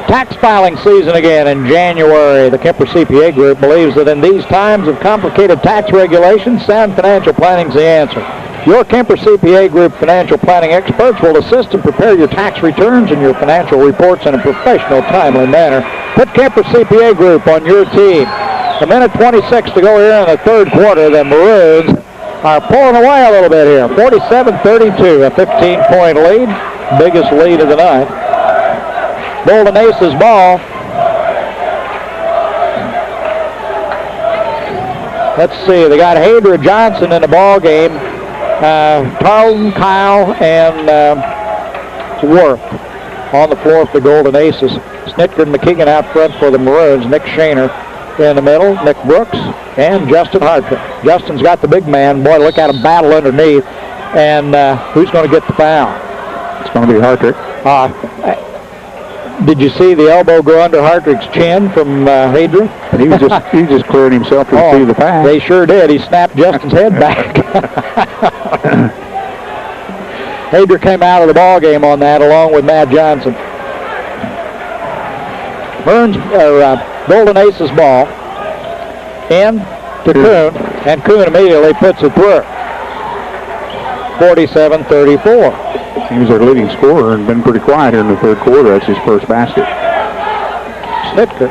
Tax filing season again in January. The Kemper CPA Group believes that in these times of complicated tax regulations, sound financial planning is the answer. Your Kemper CPA Group financial planning experts will assist and prepare your tax returns and your financial reports in a professional, timely manner. Put Kemper CPA Group on your team. A minute 26 to go here in the third quarter. The Maroons are pulling away a little bit here. 47-32, a 15-point lead. Biggest lead of the night. Golden Aces ball. Let's see, they got Hadra Johnson in the ball game. Tarleton, Kyle, and Worth on the floor for the Golden Aces. Snitker and McKeegan out front for the Maroons. Nick Shaner in the middle. Nick Brooks and Justin Hartrick. Justin's got the big man. Boy, look at him battle underneath. And who's going to get the foul? It's going to be Hartrick. Did you see the elbow go under Hartrick's chin from Hadra? He was just clearing himself to receive the pass. They sure did. He snapped Justin's head back. Hadra came out of the ball game on that along with Matt Johnson. Golden Aces ball in to Kuhn, and Kuhn immediately puts it through. 47-34. He was their leading scorer and been pretty quiet here in the third quarter. That's his first basket. Snitker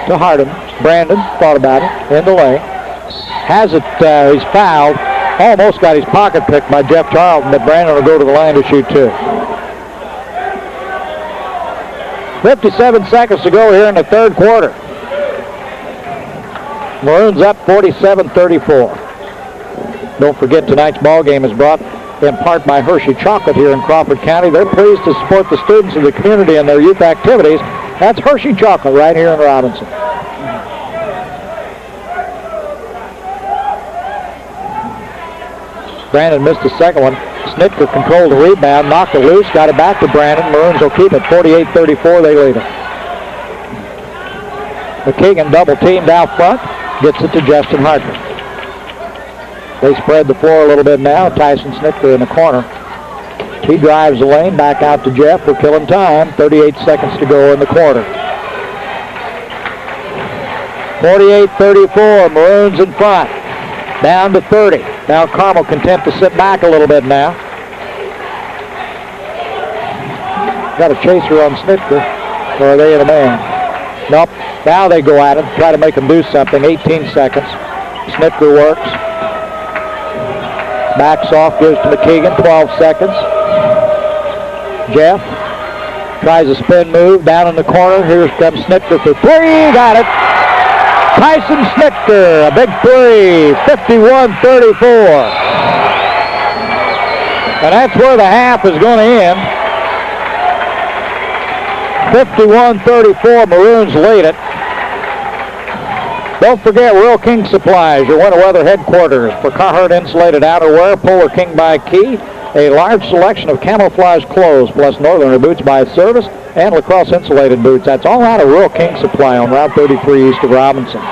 to Hardiman. Brandon thought about it in the lane. Has it, he's fouled. Almost got his pocket picked by Jeff Tarleton, but Brandon will go to the line to shoot 2. 57 seconds to go here in the third quarter. Maroons up 47-34. Don't forget tonight's ball game is brought in part by Hershey Chocolate here in Crawford County. They're pleased to support the students of the community and their youth activities. That's Hershey Chocolate right here in Robinson. Brandon missed the second one. Snitker controlled the rebound, knocked it loose, got it back to Brandon. Maroons will keep it. 48-34, they lead it. McKeegan double teamed out front, gets it to Justin Hartrick. They spread the floor a little bit now. Tyson Snitker in the corner. He drives the lane back out to Jeff. We're killing time. 38 seconds to go in the quarter. 48-34, Maroons in front. Down to 30. Now Carmel content to sit back a little bit now. Got a chaser on Snitker. Or are they in a man? Nope. Now they go at it. Try to make them do something. 18 seconds. Snitker works. Backs off, gives to McKeegan, 12 seconds. Jeff Tries a spin move down in the corner. Here comes Snitker for three. Got it. Tyson Snitker, a big three, 51-34. And that's where the half is going to end. 51-34, Maroons lead it. Don't forget Rural King Supplies, your winter weather headquarters for Carhartt insulated outerwear, Polar King by Key, a large selection of camouflage clothes, plus Northerner boots by service, and lacrosse insulated boots. That's all out of Rural King Supply on Route 33 east of Robinson.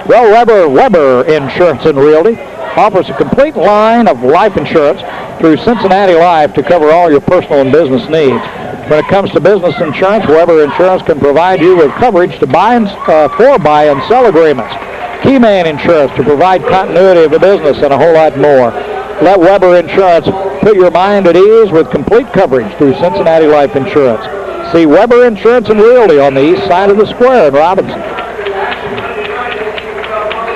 Well, Weber Insurance and Realty offers a complete line of life insurance through Cincinnati Life to cover all your personal and business needs. When it comes to business insurance, Weber Insurance can provide you with coverage to buy and sell agreements. Keyman Insurance to provide continuity of the business and a whole lot more. Let Weber Insurance put your mind at ease with complete coverage through Cincinnati Life Insurance. See Weber Insurance and Realty on the east side of the square in Robinson.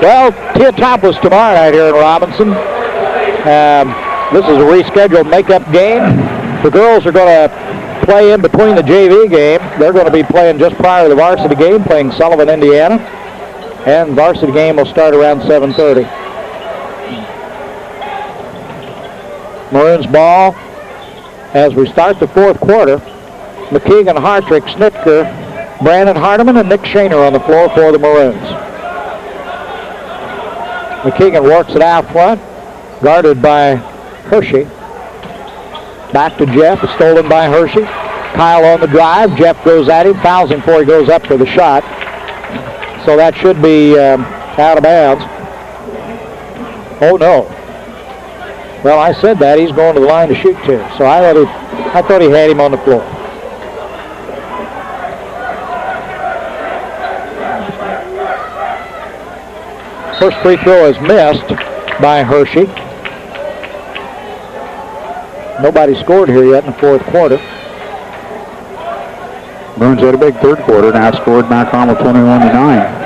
Well, Teotopolis tomorrow night here in Robinson. This is a rescheduled makeup game. The girls are going to play in between the JV game. They're going to be playing just prior to the varsity game, playing Sullivan, Indiana. And varsity game will start around 7:30. Maroons ball as we start the fourth quarter. McKeegan, Hartrick, Snitker, Brandon Hardiman, and Nick Shaner on the floor for the Maroons. McKeegan works it out front, guarded by Hershey. Back to Jeff, stolen by Hershey. Kyle on the drive. Jeff goes at him, fouls him before he goes up for the shot. So that should be out of bounds. Oh no. Well, I said that. He's going to the line to shoot too. So I thought he had him on the floor. First free throw is missed by Hershey. Nobody scored here yet in the fourth quarter. Maroons had a big third quarter and outscored Mount Carmel 21-9.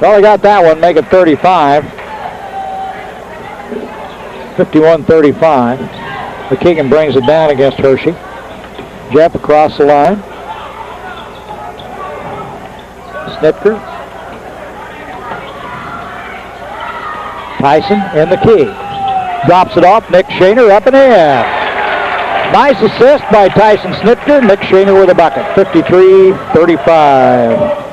Well, they got that one, make it 35. 51-35. McKeegan brings it down against Hershey. Jeff across the line. Snitker. Tyson in the key. Drops it off. Nick Shaner up and in. Nice assist by Tyson Snitker. Nick Shaner with a bucket. 53-35.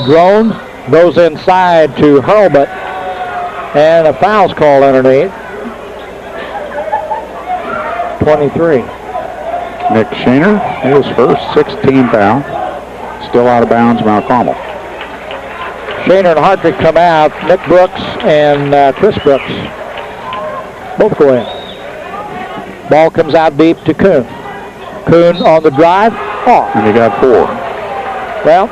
Drone goes inside to Hurlbut. And a foul's called underneath. 23. Nick Shaner, his first 16 foul. Still out of bounds, Mount Carmel. Shaner and Hartrick come out. Nick Brooks and Chris Brooks both go in. Ball comes out deep to Kuhn. Kuhn on the drive, off. And he got 4. Well,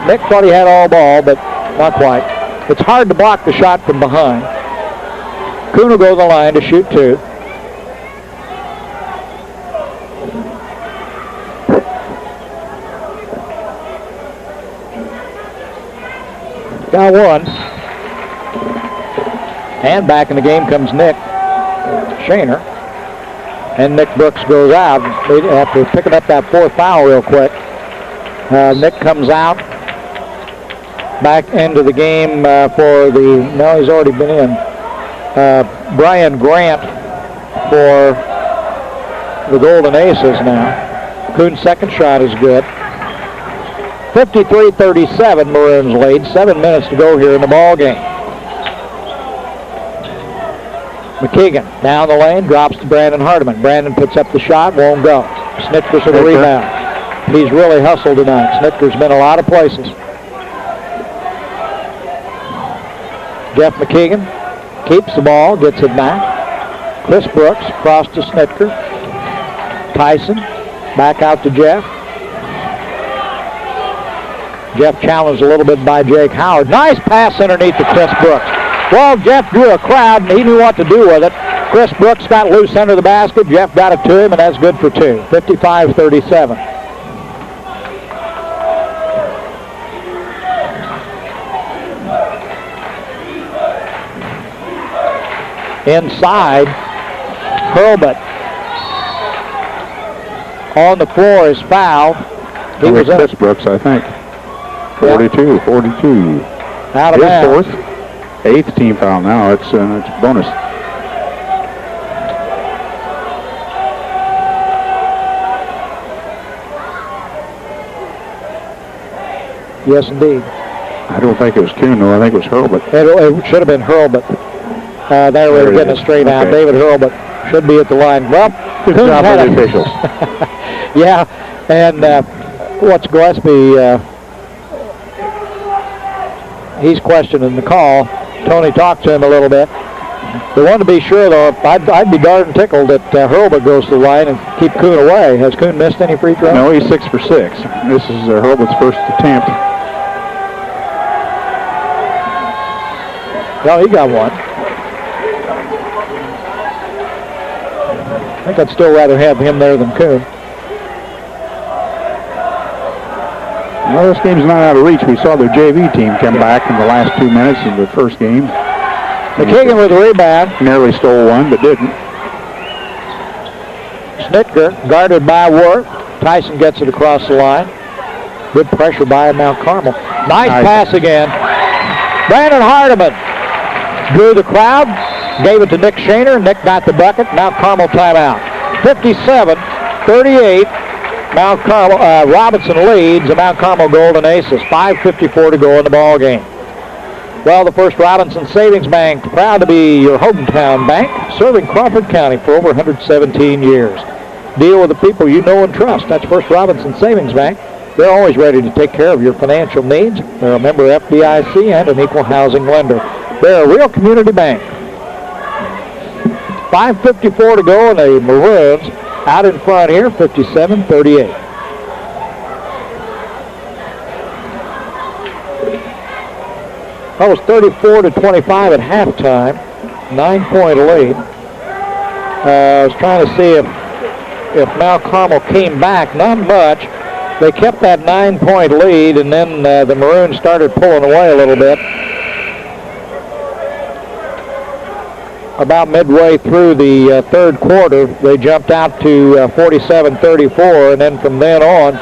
Nick thought he had all ball, but not quite. It's hard to block the shot from behind. Kuhn will go to the line to shoot 2. Got 1. And back in the game comes Nick Shaner. And Nick Brooks goes out after picking up that 4th foul real quick. Nick comes out. Back into the game for the, no, he's already been in. Brian Grant for the Golden Aces now. Kuhn's second shot is good. 53-37, Maroons lead. 7 minutes to go here in the ball game. McKeegan down the lane, drops to Brandon Hardiman. Brandon puts up the shot, won't go. Snitker's for the rebound. He's really hustled tonight. Snitker's been a lot of places. Jeff McKeegan keeps the ball, gets it back. Chris Brooks across to Snitker. Tyson back out to Jeff. Jeff challenged a little bit by Jake Howard. Nice pass underneath to Chris Brooks. Well, Jeff drew a crowd, and he knew what to do with it. Chris Brooks got loose under the basket. Jeff got it to him, and that's good for 2. 55-37. inside. Hurlbut on the floor is fouled. He was Chris Brooks, I think. 42. Out of his bounds. fourth. 8th team foul now. It's bonus. Yes, indeed. I don't think it was Kuhn, though. I think it was Hurlbut. It should have been Hurlbut. There we're getting it straight out. Okay. David Hurlbut should be at the line. Well, Good Kuhn's job had by the a- officials. Yeah, and what's Gillespie? He's questioning the call. Tony talked to him a little bit. They want to be sure, though. I'd be darn tickled that Hurlbut goes to the line and keep Kuhn away. Has Kuhn missed any free throws? No, he's 6 for 6. This is Hurlbut's first attempt. No, he got one. I think I'd still rather have him there than Kuhn. Well, this game's not out of reach. We saw their JV team come back in the last 2 minutes of the first game. McKeegan with the rebound. Nearly stole one, but didn't. Snitker guarded by Worth. Tyson gets it across the line. Good pressure by Mount Carmel. Nice pass again. Brandon Hardiman drew the crowd, gave it to Nick Shaner. Nick got the bucket. Mount Carmel timeout. 57-38. Mount Carmel, Robinson leads the Mount Carmel Golden Aces. 5:54 to go in the ball game. Well, the First Robinson Savings Bank, proud to be your hometown bank, serving Crawford County for over 117 years. Deal with the people you know and trust. That's First Robinson Savings Bank. They're always ready to take care of your financial needs. They're a member of FDIC and an equal housing lender. They're a real community bank. 5:54 to go, and the Maroons out in front here, 57-38. That was 34-25 at halftime. 9-point lead. I was trying to see if Mount Carmel came back. Not much. They kept that 9-point lead, and then the Maroons started pulling away a little bit. About midway through the third quarter, they jumped out to 47-34, and then from then on,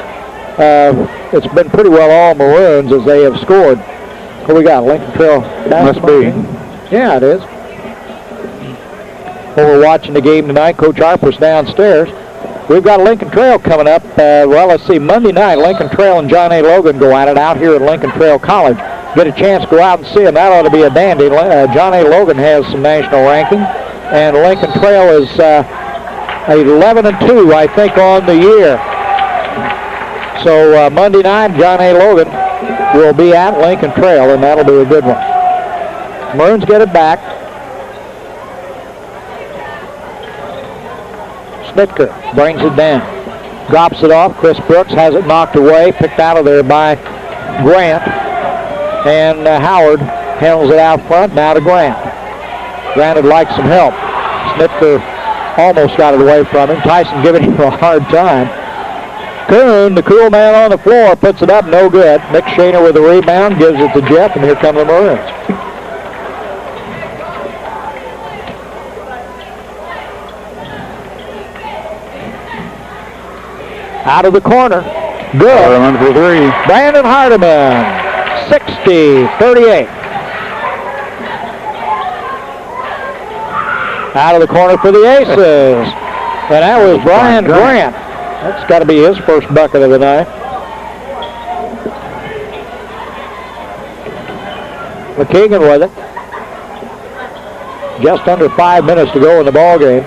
it's been pretty well all Maroons as they have scored. What we got, Lincoln Trail basketball? Must be. Yeah, it is. Well, we're watching the game tonight. Coach Harper's downstairs. We've got Lincoln Trail coming up. Well, let's see, Monday night, Lincoln Trail and John A. Logan go at it out here at Lincoln Trail College. Get a chance to go out and see them. That ought to be a dandy. John A. Logan has some national ranking, and Lincoln Trail is 11-2, I think, on the year. So Monday night, John A. Logan will be at Lincoln Trail, and that'll be a good one. Maroons get it back. Snitker brings it down. Drops it off. Chris Brooks has it knocked away. Picked out of there by Grant. And Howard handles it out front. Now to Grant. Grant would like some help. Snitker almost got it away from him. Tyson giving him a hard time. Kuhn, the cool man on the floor, puts it up. No good. Nick Shaner with the rebound. Gives it to Jeff. And here come the Maroons. Out of the corner. Good. Hardiman for three. Brandon Hardiman, 60-38. Out of the corner for the Aces. And that was Brian Grant. That's got to be his first bucket of the night. McKeegan with it. Just under 5 minutes to go in the ball game.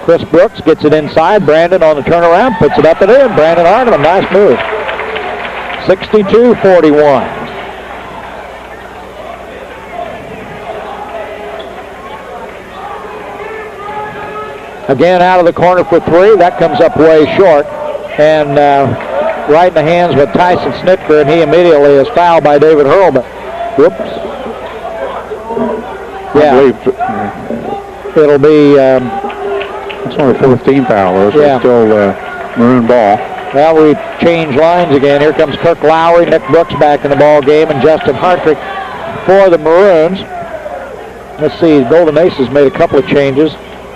Chris Brooks gets it inside. Brandon on the turnaround, puts it up and in. Brandon Hardiman, nice move. 62-41. Again, out of the corner for three. That comes up way short. And right in the hands with Tyson Snitker, and he immediately is fouled by David Hurlbut. Whoops. Yeah. It'll be... It's only 14 foul, so yeah. It's still Maroon ball. Well, we change lines again. Here comes Kirk Lowry, Nick Brooks back in the ball game, and Justin Hartrick for the Maroons. let's see, Golden Aces made a couple of changes.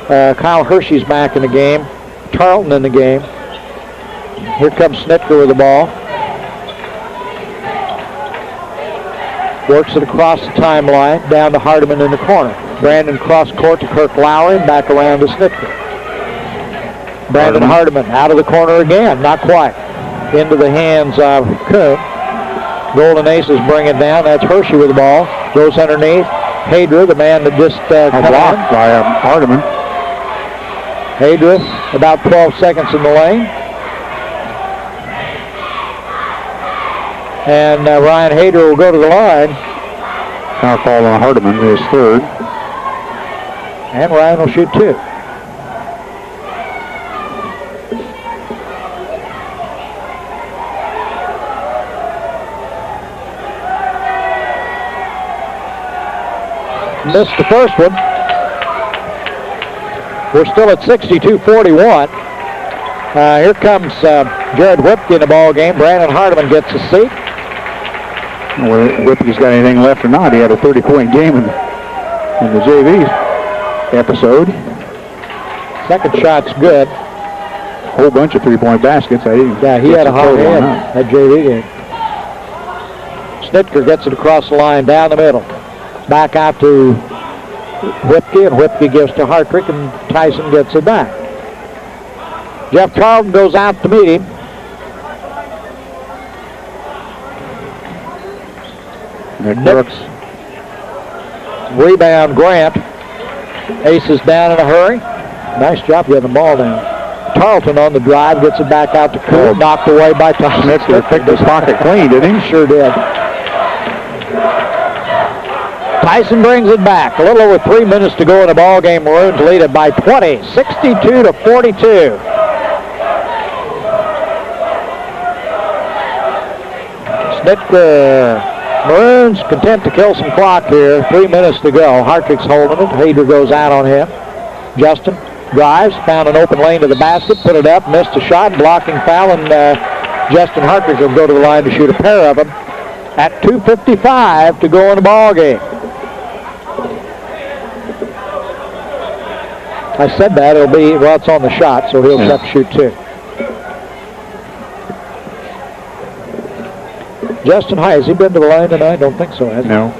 Kyle Hershey's back in the game. Tarleton in the game. Here comes Snitker with the ball. Works it across the timeline, down to Hardiman in the corner. Brandon cross court to Kirk Lowry, and back around to Snitker. Brandon Hardiman out of the corner again, not quite. Into the hands of Kuhn. Golden Aces bring it down. That's Hershey with the ball. Goes underneath. Hadra, the man that just blocked by Hardiman. Hadra, about 12 seconds in the lane. And Ryan Hadra will go to the line. Foul call on Hardiman, his third. And Ryan will shoot two. Missed the first one. We're still at 62-41. Here comes Jared Whipke in the ball game. Brandon Hardiman gets a seat. Well, Whipke's got anything left or not. He had a 30-point game in the JV episode. Second shot's good. Whole bunch of three-point baskets. Yeah, he had a hard hand that JV game. Snitker gets it across the line, down the middle. Back out to Whipke, and Whipke gives to Hartrick, and Tyson gets it back. Jeff Tarleton goes out to meet him. Nick Brooks. Rebound Grant. Aces down in a hurry. Nice job getting the ball down. Tarleton on the drive, gets it back out to Kuhn, knocked away by Tyson. Snitker picked his pocket clean, didn't he? Sure did. Tyson brings it back. A little over 3 minutes to go in the ball game. Maroons lead it by 20, 62-42. Snitker. Maroons content to kill some clock here. 3 minutes to go. Hartrick's holding it. Hadra goes out on him. Justin drives, found an open lane to the basket, put it up, missed a shot, blocking foul, and Justin Hartrick will go to the line to shoot a pair of them at 2:55 to go in the ball game. I said that. It'll be, well, it's on the shot, so he'll have to shoot two. Justin High, has he been to the line tonight? I don't think so, has he? No.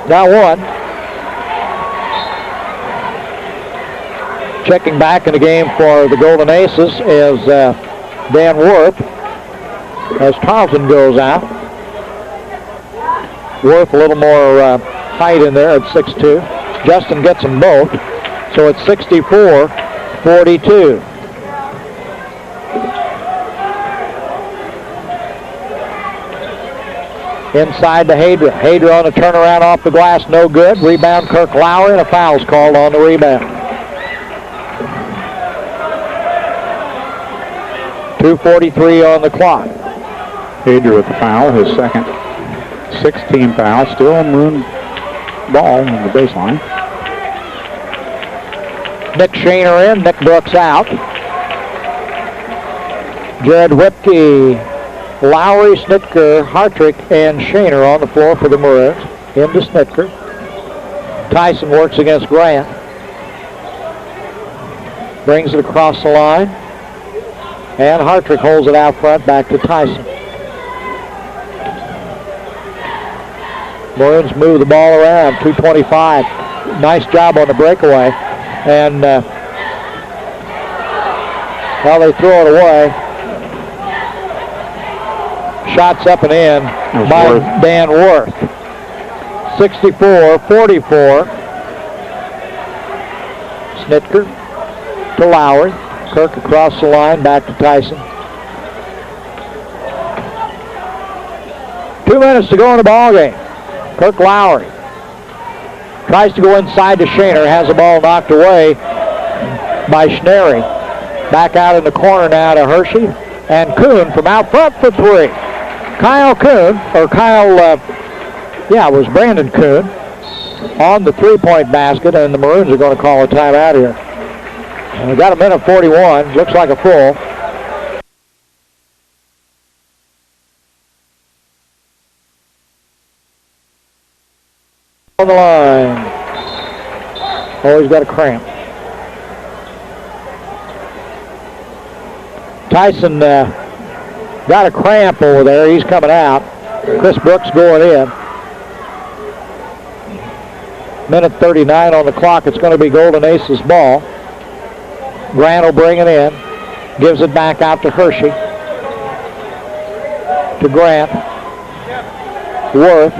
Now one. Checking back in the game for the Golden Aces is Dan Worth as Tarleton goes out. Worth a little more height in there at 6'2". Justin gets them both. So it's 64-42. Inside to Hadra. Hadra on a turnaround off the glass, no good. Rebound Kirk Lowry, and a foul's called on the rebound. 2:43 on the clock. Hadra with the foul, his second 16 foul. Still Maroon ball on the baseline. Nick Shaner in, Nick Brooks out. Jared Whipke, Lowry, Snitker, Hartrick, and Shaner on the floor for the Maroons. Into Snitker. Tyson works against Grant. Brings it across the line. And Hartrick holds it out front back to Tyson. Maroons move the ball around, 2:25. Nice job on the breakaway. And, well, they throw it away. Shots up and in by Worth. Dan Worth. 64-44. Snitker to Lowry. Kirk across the line, back to Tyson. 2 minutes to go in the ball game. Kirk Lowry tries to go inside to Shaner, has the ball knocked away by Schnary. Back out in the corner now to Hershey. And Kuhn from out front for three. Kyle Kuhn, or it was Brandon Kuhn on the three-point basket, and the Maroons are going to call a timeout here. And we got a minute 41, looks like a full. On the line. Oh, he's got a cramp. Tyson got a cramp over there. He's coming out. Chris Brooks going in. Minute 39 on the clock. It's going to be Golden Aces ball. Grant will bring it in. Gives it back out to Hershey. To Grant. Worth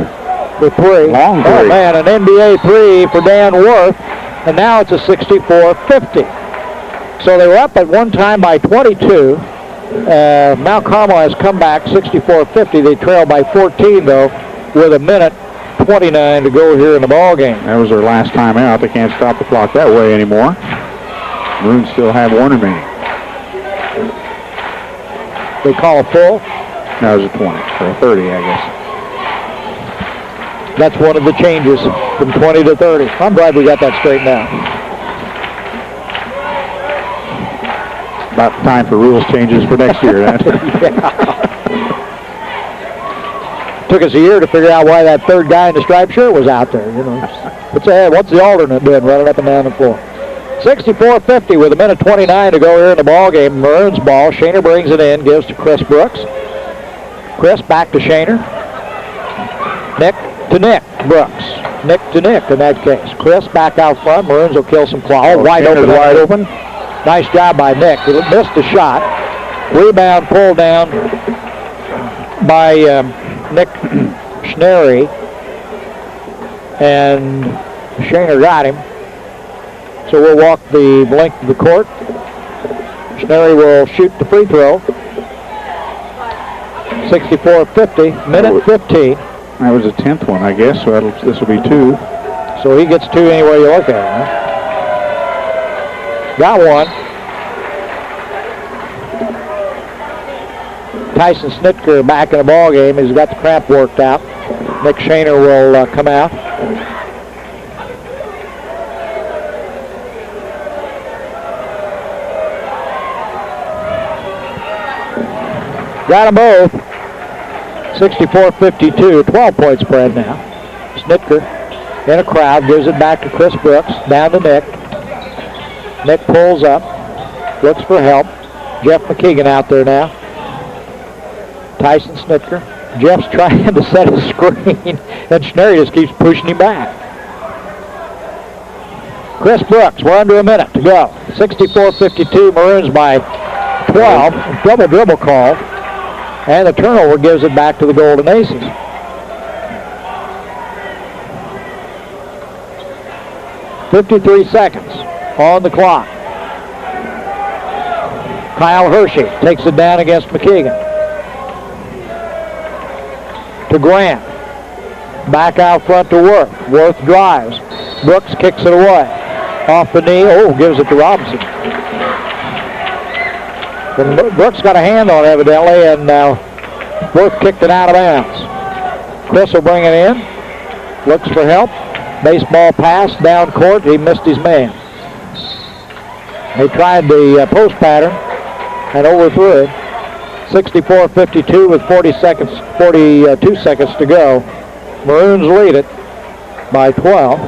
for three. Long three. Oh, man, an NBA three for Dan Worth. And now it's a 64-50. So they were up at one time by 22. Mount Carmel has come back 64-50. They trail by 14, though, with a minute 29 to go here in the ball game. That was their last time out. They can't stop the clock that way anymore. Maroons still have one remaining. They call a full. That was a 20, or a 30, I guess. That's one of the changes from 20 to 30. I'm glad we got that straightened out. About time for rules changes for next year. Yeah. Took us a year to figure out why that third guy in the striped shirt was out there. You know, what's the alternate doing running up and down the floor? 64-50 with a minute 29 to go here in the ball game. Maroons ball. Shaner brings it in, gives to Chris Brooks. Chris back to Shaner. Nick to Nick Brooks. Nick to Nick in that case. Chris back out front. Maroons will kill some clock. Oh, wide open. Wide open. Nice job by Nick. He missed the shot. Rebound pulled down by Nick Schnery. And Shaner got him. So we'll walk the length of the court. Schnery will shoot the free throw. 64-50, minute 15. That was the 10th one, I guess, so this will be 2. So he gets 2 any way you look at it, huh? Got one. Tyson Snitker back in the ball game. He's got the cramp worked out. Nick Shaner will come out. Got them both. 64-52, 12-point spread now. Snitker in a crowd, gives it back to Chris Brooks, down to Nick. Nick pulls up, looks for help. Jeff McKeegan out there now. Tyson Snitker. Jeff's trying to set a screen, and Schnery just keeps pushing him back. Chris Brooks, we're under a minute to go. 64-52, Maroons by 12. Double dribble call. And the turnover gives it back to the Golden Aces. .53 seconds on the clock. Kyle Hershey takes it down against McKeegan. To Grant. Back out front to Worth. Worth drives. Brooks kicks it away. Off the knee. Oh, gives it to Robinson. And Brooks got a hand on it evidently, and Worth kicked it out of bounds. Chris will bring it in. Looks for help. Baseball pass down court. He missed his man. They tried the post pattern and overthrew it. 64-52 with 42 seconds to go. Maroons lead it by 12.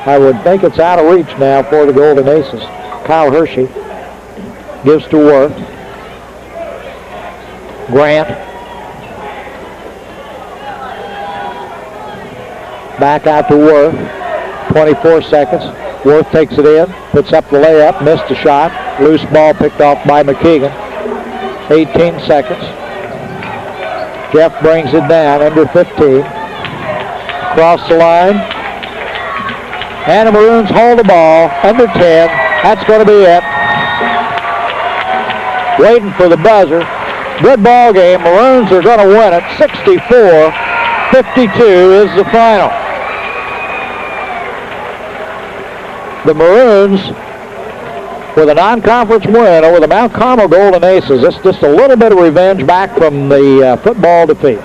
I would think it's out of reach now for the Golden Aces. Kyle Hershey gives to Worth. Grant. Back out to Worth. 24 seconds. Worth takes it in. Puts up the layup. Missed the shot. Loose ball picked off by McKeegan. 18 seconds. Jeff brings it down under 15. Across the line. And the Maroons hold the ball under 10. That's going to be it. Waiting for the buzzer. Good ball game. Maroons are going to win it. 64-52 is the final. The Maroons with a non-conference win over the Mount Carmel Golden Aces. It's just a little bit of revenge back from the football defeat.